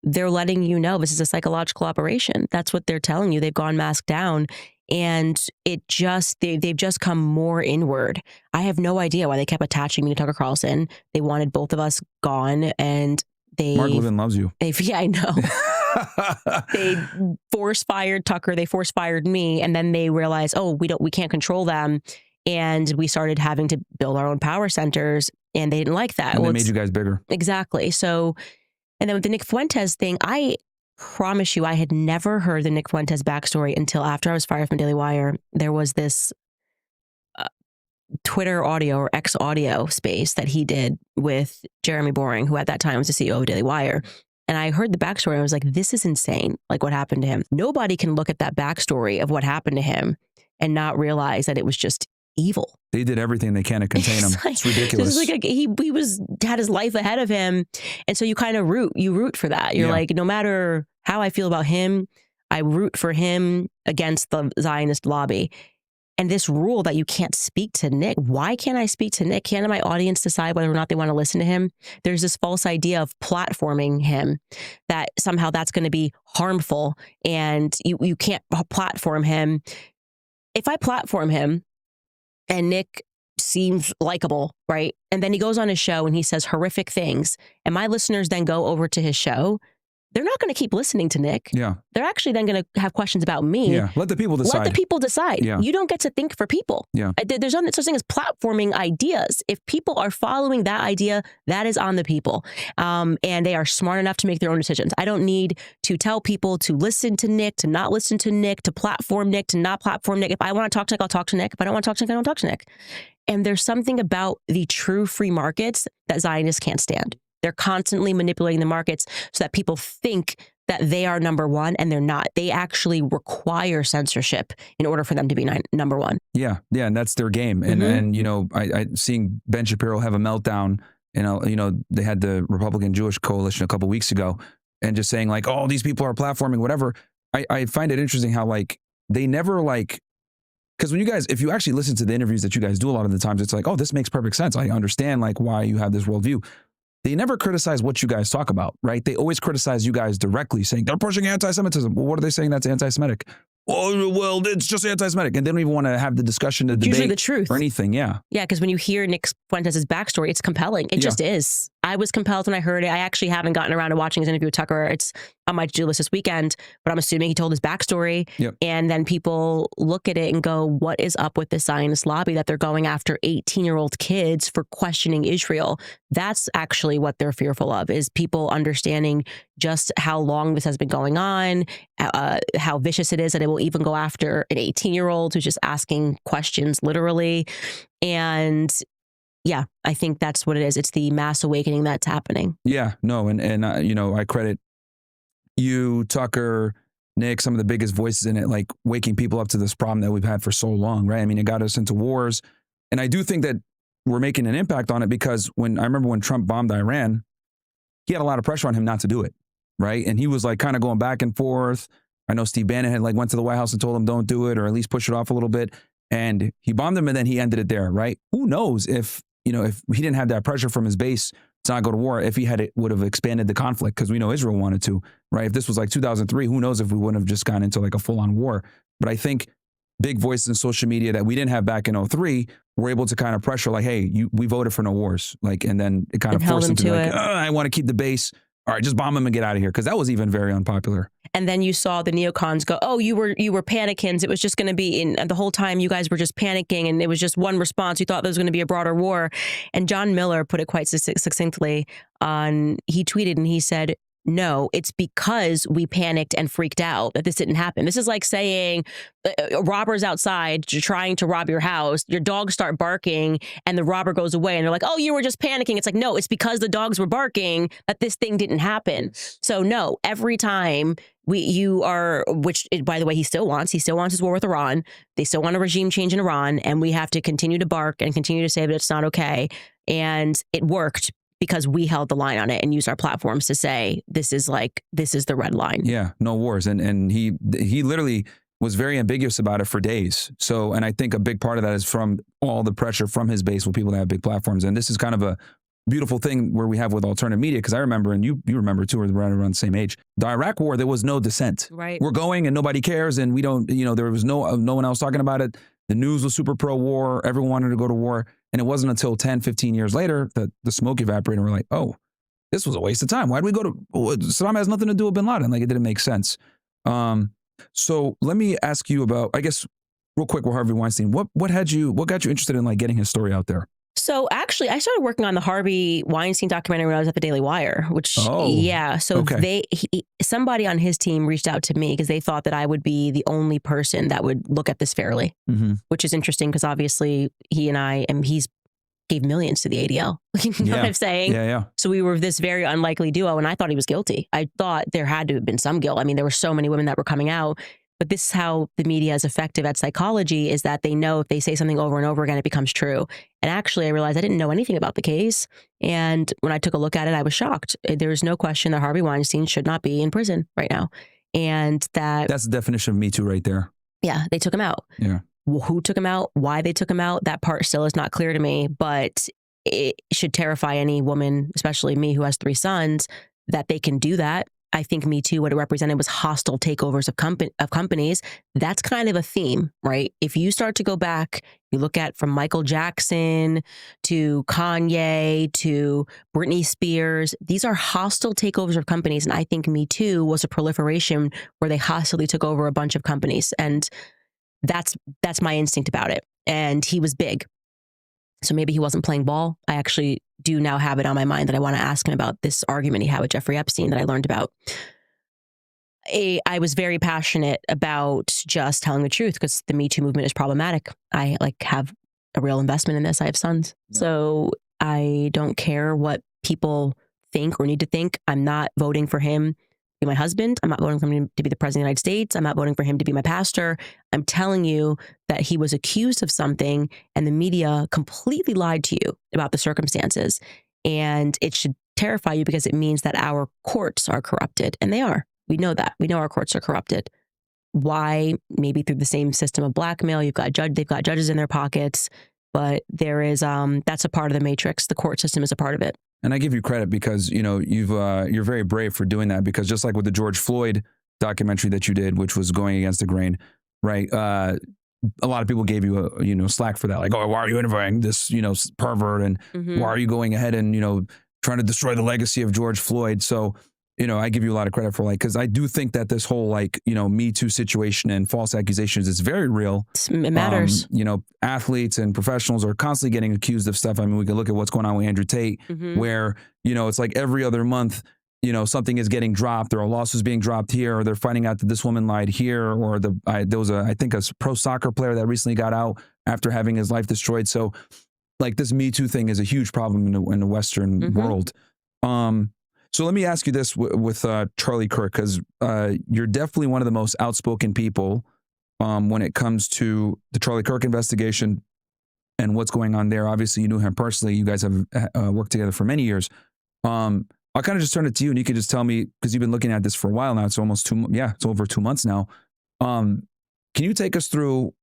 They're letting you know this is a psychological operation. That's what they're telling you. They've gone masked down. And they've just come more inward. I have no idea why they kept attaching me to Tucker Carlson. They wanted both of us gone, and Mark Levin loves you. Yeah, I know. They force fired Tucker. They force fired me, and then they realized, we can't control them, and we started having to build our own power centers, and they didn't like that. And they made you guys bigger. Exactly. So, and then with the Nick Fuentes thing, I promise you, I had never heard the Nick Fuentes backstory until after I was fired from Daily Wire. There was this Twitter audio or X audio space that he did with Jeremy Boring, who at that time was the CEO of Daily Wire. And I heard the backstory and I was like, this is insane. Like, what happened to him? Nobody can look at that backstory of what happened to him and not realize that it was just evil. They did everything they can to contain him. It's ridiculous. It's like he had his life ahead of him. And so you kind of root for that. You're like, no matter how I feel about him, I root for him against the Zionist lobby. And this rule that you can't speak to Nick, why can't I speak to Nick? Can't my audience decide whether or not they want to listen to him? There's this false idea of platforming him, that somehow that's going to be harmful and you can't platform him. If I platform him and Nick seems likable, right? And then he goes on his show and he says horrific things, and my listeners then go over to his show, they're not going to keep listening to Nick. Yeah. They're actually then going to have questions about me. Yeah. Let the people decide. Let the people decide. Yeah. You don't get to think for people. Yeah. There's no such thing as platforming ideas. If people are following that idea, that is on the people. And they are smart enough to make their own decisions. I don't need to tell people to listen to Nick, to not listen to Nick, to platform Nick, to not platform Nick. If I want to talk to Nick, I'll talk to Nick. If I don't want to talk to Nick, I don't talk to Nick. And there's something about the true free markets that Zionists can't stand. They're constantly manipulating the markets so that people think that they are number one, and they're not. They actually require censorship in order for them to be number one. Yeah, and that's their game. And I seeing Ben Shapiro have a meltdown. They had the Republican Jewish Coalition a couple weeks ago, and just saying like, "Oh, these people are platforming whatever." I find it interesting how they never because when you guys, if you actually listen to the interviews that you guys do, a lot of the times it's like, "Oh, this makes perfect sense. I understand why you have this worldview." They never criticize what you guys talk about, right? They always criticize you guys directly, saying they're pushing anti-Semitism. Well, what are they saying that's anti-Semitic? Oh, well, it's just anti-Semitic. And they don't even want to have the discussion, the debate, usually the truth or anything. Yeah. Yeah, because when you hear Nick Fuentes' backstory, it's compelling. It just is. I was compelled when I heard it. I actually haven't gotten around to watching his interview with Tucker. It's on my to-do list this weekend, but I'm assuming he told his backstory. Yep. And then people look at it and go, what is up with this Zionist lobby that they're going after 18-year-old kids for questioning Israel? That's actually what they're fearful of, is people understanding just how long this has been going on, how vicious it is that it will even go after an 18-year-old who's just asking questions literally. And yeah, I think that's what it is. It's the mass awakening that's happening. Yeah, no, and I credit you, Tucker, Nick, some of the biggest voices in it, waking people up to this problem that we've had for so long, right? I mean, it got us into wars. And I do think that we're making an impact on it, because I remember when Trump bombed Iran, he had a lot of pressure on him not to do it, right? And he was kind of going back and forth. I know Steve Bannon had went to the White House and told him don't do it, or at least push it off a little bit. And he bombed him, and then he ended it there, right? Who knows if he didn't have that pressure from his base to not go to war, if he had, it would have expanded the conflict, because we know Israel wanted to, right? If this was 2003, who knows if we wouldn't have just gone into a full-on war. But I think big voices in social media that we didn't have back in 2003 were able to kind of pressure, like, hey, we voted for no wars. Like, and then it kind of held forced them them to be to like, it. I want to keep the base. All right, just bomb them and get out of here. Because that was even very unpopular. And then you saw the neocons go, oh, you were panicking. It was just going to be and the whole time you guys were just panicking, and it was just one response. You thought there was going to be a broader war. And John Miller put it quite succinctly he tweeted and he said, no, it's because we panicked and freaked out that this didn't happen. This is like saying a robber's outside trying to rob your house. Your dogs start barking and the robber goes away. And they're like, oh, you were just panicking. It's like, no, it's because the dogs were barking that this thing didn't happen. So no, every time which by the way, he still wants his war with Iran. They still want a regime change in Iran. And we have to continue to bark and continue to say that it's not okay. And it worked, because we held the line on it and used our platforms to say, this is the red line. Yeah, no wars. And he literally was very ambiguous about it for days. So, and I think a big part of that is from all the pressure from his base with people that have big platforms. And this is kind of a beautiful thing where we have with alternative media, because I remember, and you remember too, we're right around the same age, the Iraq war, there was no dissent. Right. We're going and nobody cares. And we don't, there was no one else talking about it. The news was super pro-war. Everyone wanted to go to war. And it wasn't until 10, 15 years later that the smoke evaporated and we're like, oh, this was a waste of time. Why did we go to, Saddam has nothing to do with bin Laden. Like, it didn't make sense. So let me ask you about, I guess, real quick with Harvey Weinstein, what got you interested in like getting his story out there? So actually, I started working on the Harvey Weinstein documentary when I was at the Daily Wire, which, So okay. somebody on his team reached out to me because they thought that I would be the only person that would look at this fairly, which is interesting because obviously he's gave millions to the ADL. You know what I'm saying? Yeah. So we were this very unlikely duo, and I thought he was guilty. I thought there had to have been some guilt. I mean, there were so many women that were coming out. But this is how the media is effective at psychology, is that they know if they say something over and over again, it becomes true. And actually, I realized I didn't know anything about the case. And when I took a look at it, I was shocked. There's no question that Harvey Weinstein should not be in prison right now. And that's the definition of Me Too right there. Yeah, they took him out. Yeah. Who took him out? Why they took him out? That part still is not clear to me, but it should terrify any woman, especially me who has 3 sons, that they can do that. I think Me Too, what it represented was hostile takeovers of companies. That's kind of a theme, right? If you start to go back, you look at from Michael Jackson to Kanye to Britney Spears, these are hostile takeovers of companies. And I think Me Too was a proliferation where they hostilely took over a bunch of companies. And that's my instinct about it. And he was big. So maybe he wasn't playing ball. I actually do now have it on my mind that I want to ask him about this argument he had with Jeffrey Epstein that I learned about. I was very passionate about just telling the truth because the Me Too movement is problematic. I have a real investment in this. I have sons. Yeah. So I don't care what people think or need to think. I'm not voting for him to be my husband. I'm not voting for him to be the president of the United States. I'm not voting for him to be my pastor. I'm telling you that he was accused of something and the media completely lied to you about the circumstances. And it should terrify you because it means that our courts are corrupted. And they are. We know that. We know our courts are corrupted. Why? Maybe through the same system of blackmail. They've got judges in their pockets. But there is that's a part of the matrix. The court system is a part of it. And I give you credit because, you're very brave for doing that, because just like with the George Floyd documentary that you did, which was going against the grain, right? A lot of people gave you slack for that. Like, oh, why are you interviewing this, pervert? And why are you going ahead and, trying to destroy the legacy of George Floyd? So, I give you a lot of credit for because I do think that this whole Me Too situation and false accusations is very real. It matters. Athletes and professionals are constantly getting accused of stuff. I mean, we can look at what's going on with Andrew Tate, where, it's like every other month, something is getting dropped, or a lawsuit is being dropped here, or they're finding out that this woman lied here, or there was I think a pro soccer player that recently got out after having his life destroyed. So this Me Too thing is a huge problem in the Western world. So let me ask you this with Charlie Kirk, because you're definitely one of the most outspoken people when it comes to the Charlie Kirk investigation and what's going on there. Obviously, you knew him personally. You guys have worked together for many years. I'll kind of just turn it to you, and you could just tell me, because you've been looking at this for a while now. It's almost it's over 2 months now. Can you take us through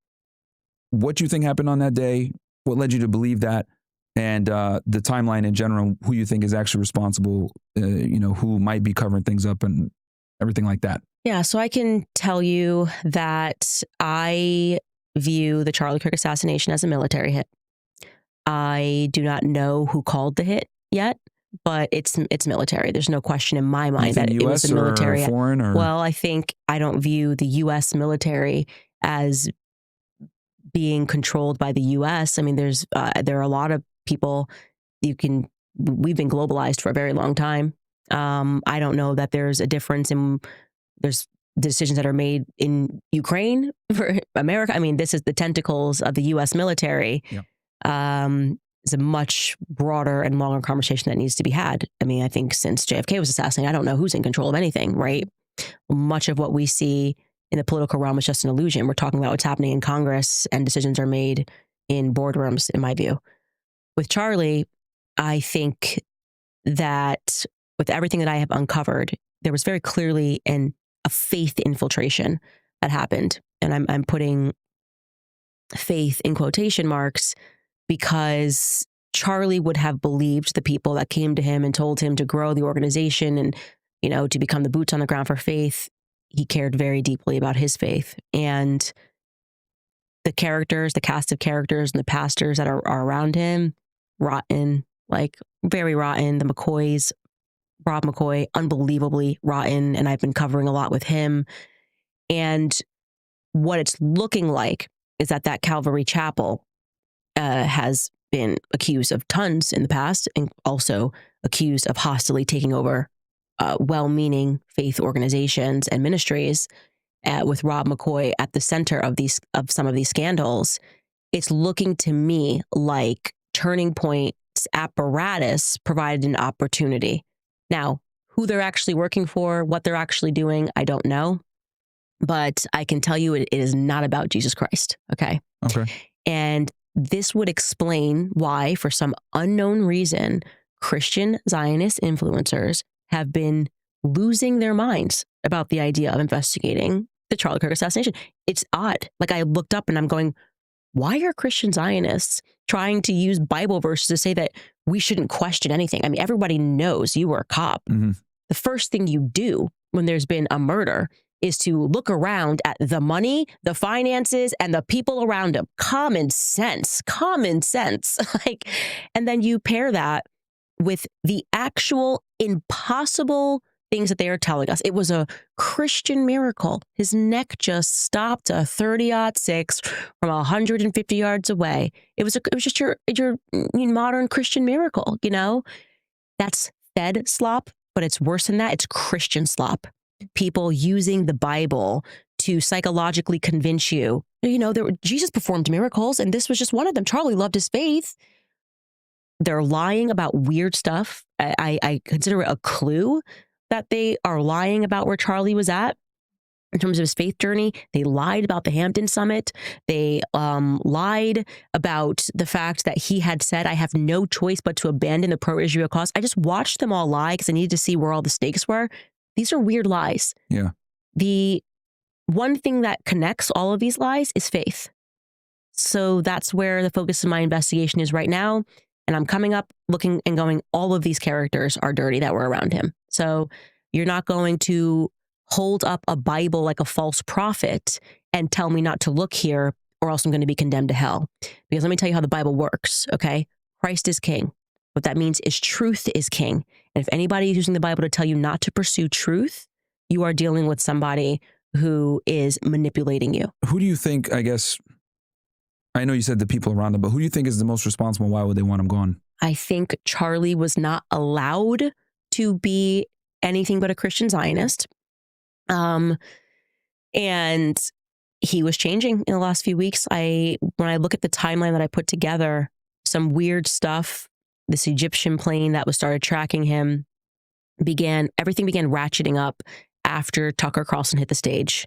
what you think happened on that day? What led you to believe that? And the timeline in general, who you think is actually responsible, who might be covering things up and everything like that. Yeah, so I can tell you that I view the Charlie Kirk assassination as a military hit. I do not know who called the hit yet, but it's military. There's no question in my mind that it was US the military. or foreign? Or? Well, I don't view the U.S. military as being controlled by the U.S. I mean, there are a lot of people we've been globalized for a very long time. I don't know that there's a difference there's decisions that are made in Ukraine for America. I mean, this is the tentacles of the U.S. military. Yeah. It's a much broader and longer conversation that needs to be had. I mean, I think since JFK was assassinated, I don't know who's in control of anything, right? Much of what we see in the political realm is just an illusion. We're talking about what's happening in Congress, and decisions are made in boardrooms, in my view. With Charlie, I think that with everything that I have uncovered, there was very clearly a faith infiltration that happened. And I'm putting faith in quotation marks because Charlie would have believed the people that came to him and told him to grow the organization and, to become the boots on the ground for faith. He cared very deeply about his faith. And the cast of characters and the pastors that are around him, rotten, like very rotten. The McCoys, Rob McCoy, unbelievably rotten. And I've been covering a lot with him. And what it's looking like is that Calvary Chapel has been accused of tons in the past, and also accused of hostilely taking over well-meaning faith organizations and ministries, with Rob McCoy at the center of some of these scandals. It's looking to me like Turning Point's apparatus provided an opportunity. Now, who they're actually working for, what they're actually doing, I don't know. But I can tell you it is not about Jesus Christ, okay? Okay. And this would explain why, for some unknown reason, Christian Zionist influencers have been losing their minds about the idea of investigating the Charlie Kirk assassination. It's odd. Like, I looked up and I'm going, why are Christian Zionists trying to use Bible verses to say that we shouldn't question anything? I mean, everybody knows you were a cop. Mm-hmm. The first thing you do when there's been a murder is to look around at the money, the finances, and the people around him. Common sense. Like, and then you pair that with the actual impossible things that they are telling us. It was a Christian miracle. His neck just stopped a 30-06 from 150 yards away. It was just your modern Christian miracle, That's Fed slop, but it's worse than that. It's Christian slop. People using the Bible to psychologically convince you, Jesus performed miracles, and this was just one of them. Charlie loved his faith. They're lying about weird stuff. I consider it a clue that they are lying about where Charlie was at in terms of his faith journey. They lied about the Hampton Summit. They lied about the fact that he had said, I have no choice but to abandon the pro-Israel cause. I just watched them all lie because I needed to see where all the stakes were. These are weird lies. Yeah. The one thing that connects all of these lies is faith. So that's where the focus of my investigation is right now. And I'm coming up, looking and going, all of these characters are dirty that were around him. So you're not going to hold up a Bible like a false prophet and tell me not to look here, or else I'm going to be condemned to hell. Because let me tell you how the Bible works, okay? Christ is king. What that means is truth is king. And if anybody is using the Bible to tell you not to pursue truth, you are dealing with somebody who is manipulating you. Who do you think, I know you said the people around him, but who do you think is the most responsible? Why would they want him gone? I think Charlie was not allowed to be anything but a Christian Zionist. And he was changing in the last few weeks. When I look at the timeline that I put together, some weird stuff, this Egyptian plane that was started tracking him, everything began ratcheting up after Tucker Carlson hit the stage.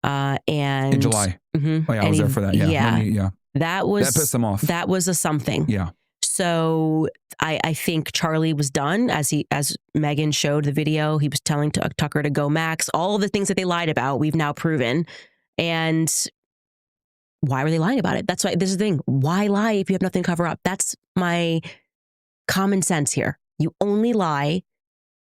And in July. Mm-hmm, oh yeah, I was there for that. Yeah. Yeah. That pissed him off. That was a something. Yeah. So I think Charlie was done. As Megan showed the video, he was telling Tucker to go max. All of the things that they lied about, we've now proven. And why were they lying about it? That's why this is the thing. Why lie if you have nothing to cover up? That's my common sense here. You only lie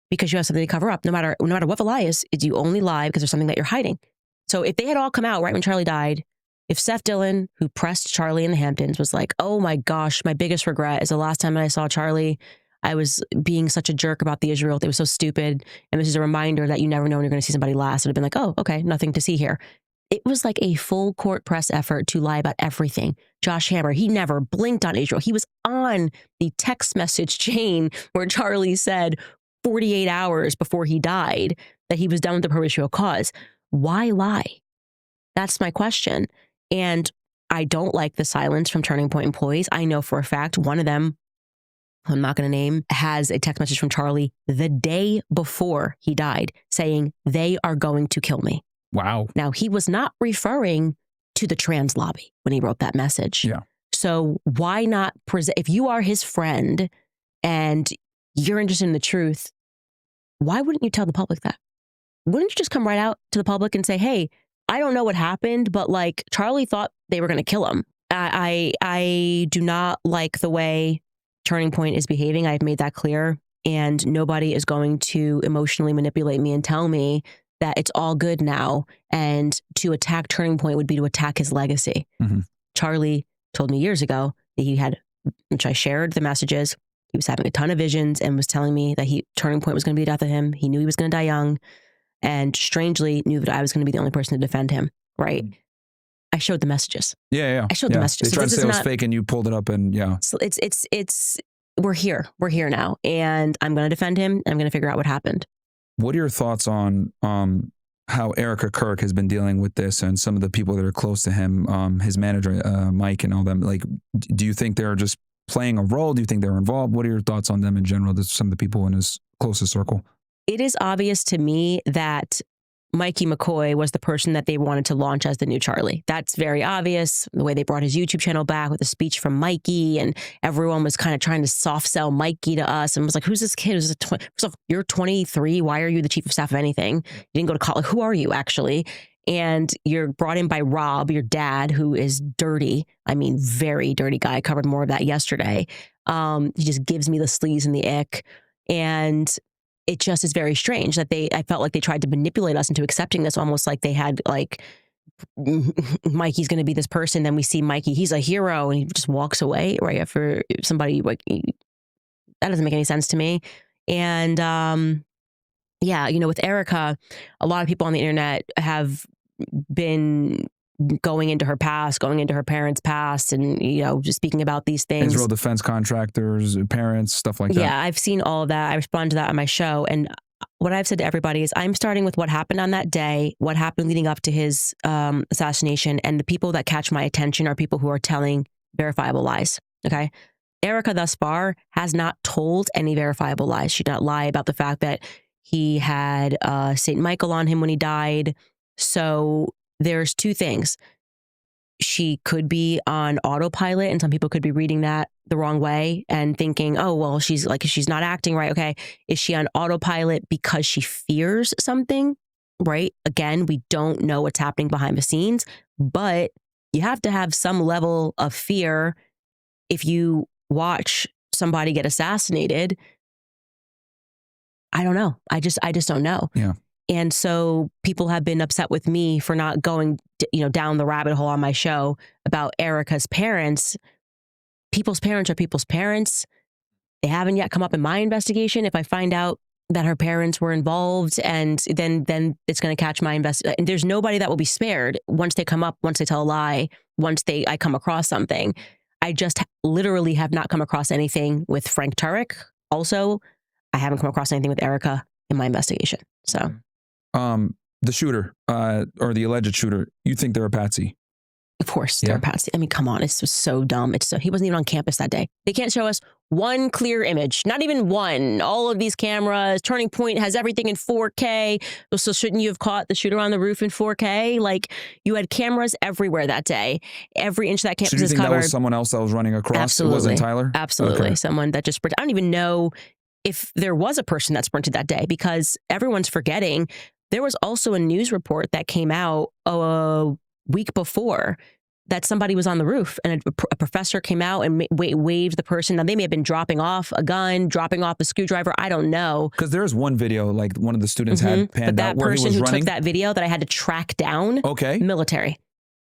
because you have something to cover up. No matter what the lie is you only lie because there's something that you're hiding. So if they had all come out right when Charlie died, If Seth Dillon, who pressed Charlie in the Hamptons, was like, oh my gosh, my biggest regret is the last time I saw Charlie, I was being such a jerk about the Israel. They were so stupid. And this is a reminder that you never know when you're going to see somebody last. It would have been like, oh, okay, nothing to see here. It was like a full court press effort to lie about everything. Josh Hammer, he never blinked on Israel. He was on the text message chain where Charlie said 48 hours before he died that he was done with the pro-Israel cause. Why lie? That's my question. And I don't like the silence from Turning Point employees. I know for a fact one of them, I'm not going to name, has a text message from Charlie the day before he died saying, they are going to kill me. Wow. Now, he was not referring to the trans lobby when he wrote that message. Yeah. So why not present, if you are his friend and you're interested in the truth, why wouldn't you tell the public that? Wouldn't you just come right out to the public and say, hey, I don't know what happened, but like Charlie thought they were going to kill him. I do not like the way Turning Point is behaving. I've made that clear. And nobody is going to emotionally manipulate me and tell me that it's all good now. And to attack Turning Point would be to attack his legacy. Mm-hmm. Charlie told me years ago that he had, which I shared the messages, he was having a ton of visions and was telling me that Turning Point was going to be the death of him. He knew he was going to die young. And strangely knew that I was going to be the only person to defend him, right? I showed the messages. Yeah. I showed the messages. They tried to say it was fake and you pulled it up and yeah. So we're here. We're here now. And I'm going to defend him. I'm going to figure out what happened. What are your thoughts on how Erica Kirk has been dealing with this and some of the people that are close to him, his manager, Mike and all them? Like, do you think they're just playing a role? Do you think they're involved? What are your thoughts on them in general? Some of the people in his closest circle. It is obvious to me that Mikey McCoy was the person that they wanted to launch as the new Charlie. That's very obvious. The way they brought his YouTube channel back with a speech from Mikey, and everyone was kind of trying to soft sell Mikey to us and was like, who's this kid? You're 23. Why are you the chief of staff of anything? You didn't go to college. Who are you actually? And you're brought in by Rob, your dad, who is dirty. I mean, very dirty guy. I covered more of that yesterday. He just gives me the sleaze and the ick. And it just is very strange that I felt like they tried to manipulate us into accepting this, almost like they had like, Mikey's going to be this person. Then we see Mikey, he's a hero, and he just walks away right after somebody like, that doesn't make any sense to me. And yeah, with Erica, a lot of people on the internet have been going into her past, going into her parents' past, and just speaking about these things. Israel defense contractors, parents, stuff like that. Yeah, I've seen all of that. I respond to that on my show, and what I've said to everybody is I'm starting with what happened on that day, what happened leading up to his assassination, and the people that catch my attention are people who are telling verifiable lies. Okay, Erica thus far has not told any verifiable lies. She did not lie about the fact that he had St. Michael on him when he died. So there's two things. She could be on autopilot, and some people could be reading that the wrong way and thinking, oh, well, she's not acting right. Okay. Is she on autopilot because she fears something? Right. Again, we don't know what's happening behind the scenes, but you have to have some level of fear if you watch somebody get assassinated. I don't know. I just don't know. Yeah. And so people have been upset with me for not going, down the rabbit hole on my show about Erica's parents. People's parents are people's parents. They haven't yet come up in my investigation. If I find out that her parents were involved, and then it's going to catch my investigation. And there's nobody that will be spared once they come up, once they tell a lie, once I come across something. I just literally have not come across anything with Frank Turek. Also, I haven't come across anything with Erica in my investigation. So. The shooter, or the alleged shooter, you think they're a patsy? Of course, they're a patsy. I mean, come on, it's so dumb. He wasn't even on campus that day. They can't show us one clear image, not even one. All of these cameras, Turning Point has everything in 4K. So shouldn't you have caught the shooter on the roof in 4K? Like, you had cameras everywhere that day. Every inch of that campus is covered. So do you think that was someone else that was running across? Absolutely. It wasn't Tyler? Absolutely. Okay. Someone that just sprinted. I don't even know if there was a person that sprinted that day, because everyone's forgetting. There was also a news report that came out a week before that somebody was on the roof, and a professor came out and waved the person. Now, they may have been dropping off a gun, dropping off a screwdriver. I don't know. Because there's one video, like one of the students had panned out where he was running. But that person who took that video that I had to track down, okay, military.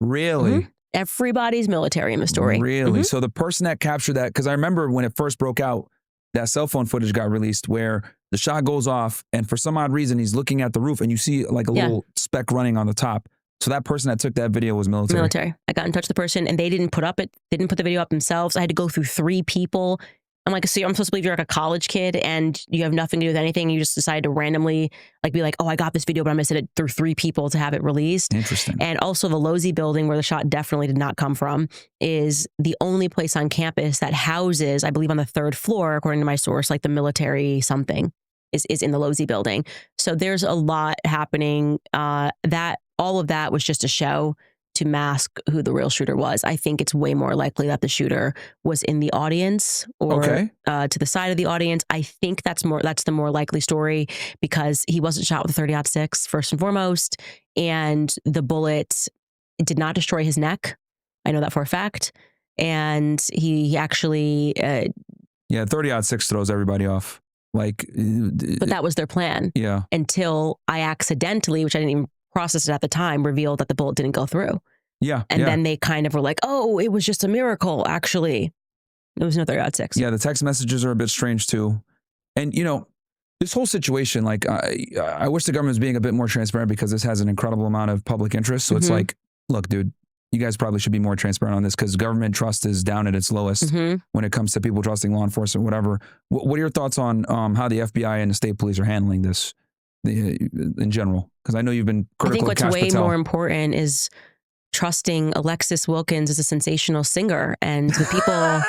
Really? Everybody's military in the story. Really? So the person that captured that, because I remember when it first broke out, that cell phone footage got released where the shot goes off and for some odd reason he's looking at the roof and you see like a little speck running on the top. So that person that took that video was military. Military. I got in touch with the person and they didn't put the video up themselves. I had to go through 3 people. I'm like, so I'm supposed to believe you're like a college kid and you have nothing to do with anything. You just decided to randomly like be like, oh, I got this video, but I'm going to send it through 3 people to have it released. Interesting. And also the Losey building where the shot definitely did not come from is the only place on campus that houses, I believe on the 3rd floor, according to my source, like the military something is in the Losey building. So there's a lot happening. That all of that was just a show to mask who the real shooter was. I think it's way more likely that the shooter was in the audience or to the side of the audience. I think that's the more likely story because he wasn't shot with a 30-06 first and foremost, and the bullet did not destroy his neck. I know that for a fact. And he actually 30-06 throws everybody off. Like, but that was their plan. Yeah. Until I accidentally, which I didn't even process it at the time, revealed that the bullet didn't go through. Yeah. And then they kind of were like, oh, it was just a miracle. Actually, it was no 30-06. Yeah. The text messages are a bit strange too. And, you know, this whole situation, like, I wish the government was being a bit more transparent because this has an incredible amount of public interest. So it's like, look, dude, you guys probably should be more transparent on this because government trust is down at its lowest when it comes to people trusting law enforcement, whatever. What are your thoughts on how the FBI and the state police are handling this in general? Because I know you've been critical of Kash Patel. I think what's way more important is trusting Alexis Wilkins as a sensational singer and the people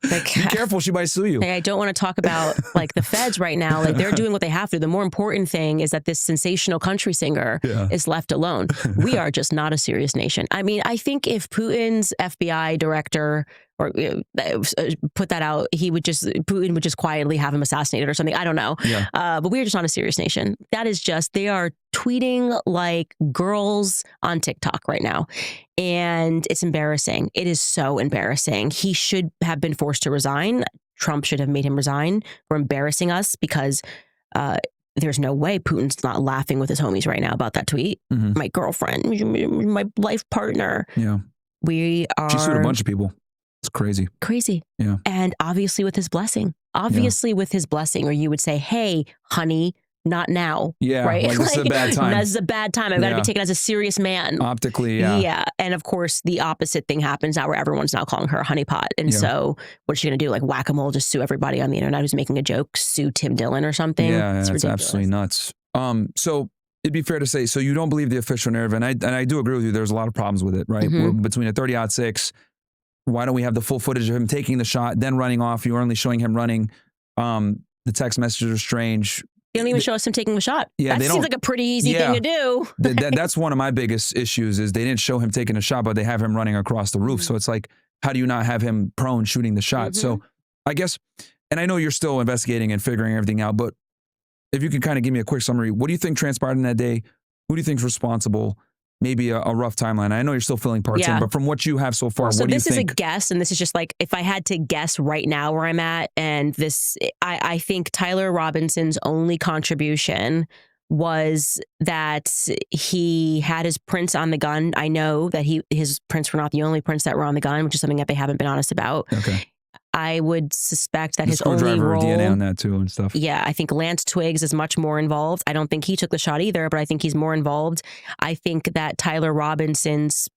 like be careful, she might sue you. Like, I don't want to talk about like the feds right now. Like they're doing what they have to. The more important thing is that this sensational country singer is left alone. We are just not a serious nation. I mean, I think if Putin's FBI director or put that out, Putin would just quietly have him assassinated or something. I don't know. Yeah. But we're just not a serious nation. That is just, they are tweeting like girls on TikTok right now. And it's embarrassing. It is so embarrassing. He should have been forced to resign. Trump should have made him resign for embarrassing us because there's no way Putin's not laughing with his homies right now about that tweet. My girlfriend, my life partner. Yeah. She sued a bunch of people. It's crazy. Crazy. Yeah. And obviously with his blessing. With his blessing, or you would say, hey, honey, not now. Yeah. Right? Like, this is a bad time. This is a bad time. I've got to be taken as a serious man. Optically, yeah. Yeah. And of course, the opposite thing happens now where everyone's now calling her a honeypot. And so what's she going to do? Like whack-a-mole, just sue everybody on the internet who's making a joke, sue Tim Dillon or something? Yeah, it's absolutely nuts. So it'd be fair to say, so you don't believe the official narrative, and I do agree with you, there's a lot of problems with it, right? Between a 30-06, why don't we have the full footage of him taking the shot, then running off? You were only showing him running. The text messages are strange. They don't even show us him taking the shot. Yeah, that seems like a pretty easy thing to do. That's one of my biggest issues is they didn't show him taking a shot, but they have him running across the roof. So it's like, how do you not have him prone shooting the shot? So I guess, and I know you're still investigating and figuring everything out, but if you could kind of give me a quick summary, what do you think transpired in that day? Who do you think is responsible? Maybe a rough timeline. I know you're still filling parts in, but from what you have so far, what do you think? So this is a guess, and this is just like, if I had to guess right now where I'm at, and this, I think Tyler Robinson's only contribution was that he had his prints on the gun. I know that his prints were not the only prints that were on the gun, which is something that they haven't been honest about. Okay. I would suspect that his only role, DNA on that too and stuff. Yeah, I think Lance Twiggs is much more involved. I don't think he took the shot either, but I think he's more involved. I think that Tyler Robinson's,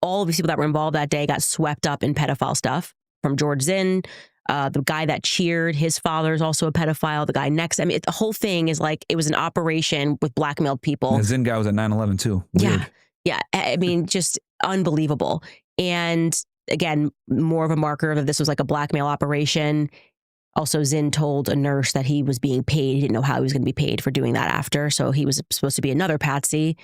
all of these people that were involved that day got swept up in pedophile stuff. From George Zinn, the guy that cheered, his father is also a pedophile. The guy next, I mean, the whole thing is like, it was an operation with blackmailed people. The Zinn guy was at 9/11 too. Weird. Yeah. I mean, just unbelievable. And again, more of a marker that this was like a blackmail operation. Also, Zinn told a nurse that he was being paid. He didn't know how he was going to be paid for doing that after. So he was supposed to be another patsy.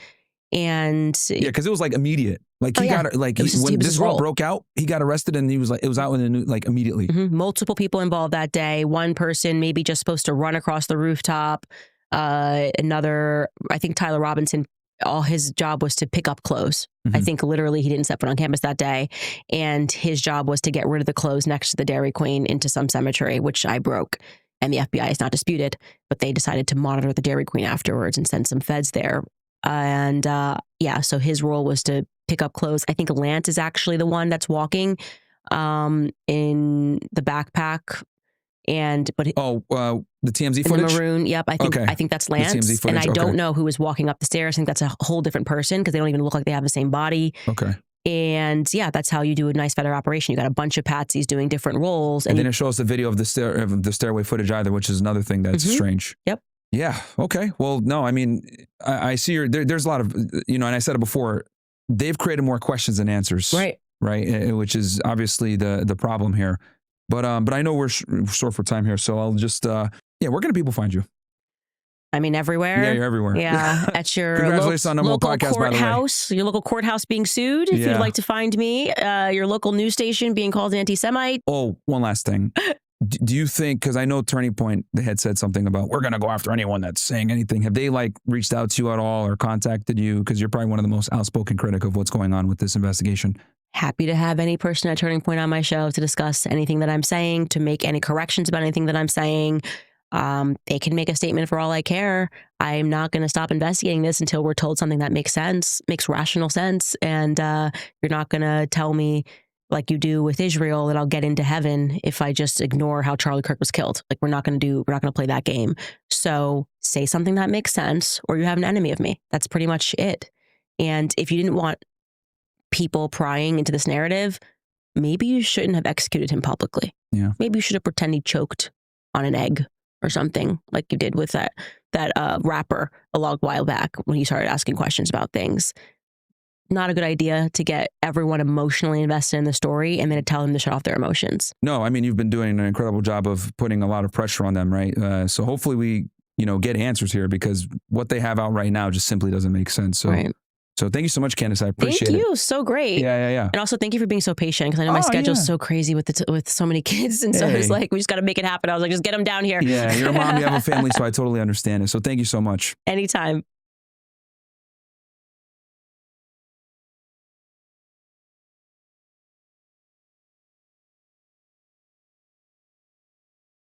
And yeah, because it was like immediate. Like he got like when this all broke out, he got arrested and he was like, it was out in the news like immediately. Multiple people involved that day. One person maybe just supposed to run across the rooftop. Another, I think Tyler Robinson, all his job was to pick up clothes. I think literally he didn't step foot on campus that day. And his job was to get rid of the clothes next to the Dairy Queen into some cemetery, which I broke. And the FBI is not disputed, but they decided to monitor the Dairy Queen afterwards and send some feds there. And yeah, so his role was to pick up clothes. I think Lance is actually the one that's walking in the backpack. But the TMZ in footage? the maroon, yep. I think that's Lance. The TMZ footage, and I don't know who is walking up the stairs. I think that's a whole different person because they don't even look like they have the same body. Okay. And yeah, that's how you do a nice feather operation. You got a bunch of patsies doing different roles. And then it shows the video of the stairway footage either, which is another thing that's strange. Yep. Yeah. Okay. Well, no, I mean, I see there's a lot of, and I said it before, they've created more questions than answers. Right. Right. Which is obviously the problem here. But I know we're short for time here. So I'll just, where can people find you? I mean, everywhere. Yeah, you're everywhere. Yeah, at your Congratulations on local podcast, courthouse, your local courthouse being sued. If you'd like to find me, your local news station being called anti-Semite. Oh, one last thing. Do you think, because I know Turning Point, they had said something about, we're going to go after anyone that's saying anything. Have they reached out to you at all or contacted you? Because you're probably one of the most outspoken critic of what's going on with this investigation. Happy to have any person at Turning Point on my show to discuss anything that I'm saying, to make any corrections about anything that I'm saying. They can make a statement for all I care. I'm not going to stop investigating this until we're told something that makes sense, makes rational sense. And you're not going to tell me, like you do with Israel, that I'll get into heaven if I just ignore how Charlie Kirk was killed. We're not going to play that game. So say something that makes sense, or you have an enemy of me. That's pretty much it. And if you didn't want people prying into this narrative, maybe you shouldn't have executed him publicly. Yeah. Maybe you should have pretended he choked on an egg or something, like you did with that rapper a long while back when he started asking questions about things. Not a good idea to get everyone emotionally invested in the story and then to tell them to shut off their emotions. No, I mean, you've been doing an incredible job of putting a lot of pressure on them, right? So hopefully we, get answers here, because what they have out right now just simply doesn't make sense. So, right. So thank you so much, Candace. I appreciate it. Thank you. So great. Yeah. And also thank you for being so patient, because I know my schedule's so crazy with so many kids. And so it's like, we just got to make it happen. I was like, just get them down here. Yeah, you're a mom, you have a family, so I totally understand it. So thank you so much. Anytime.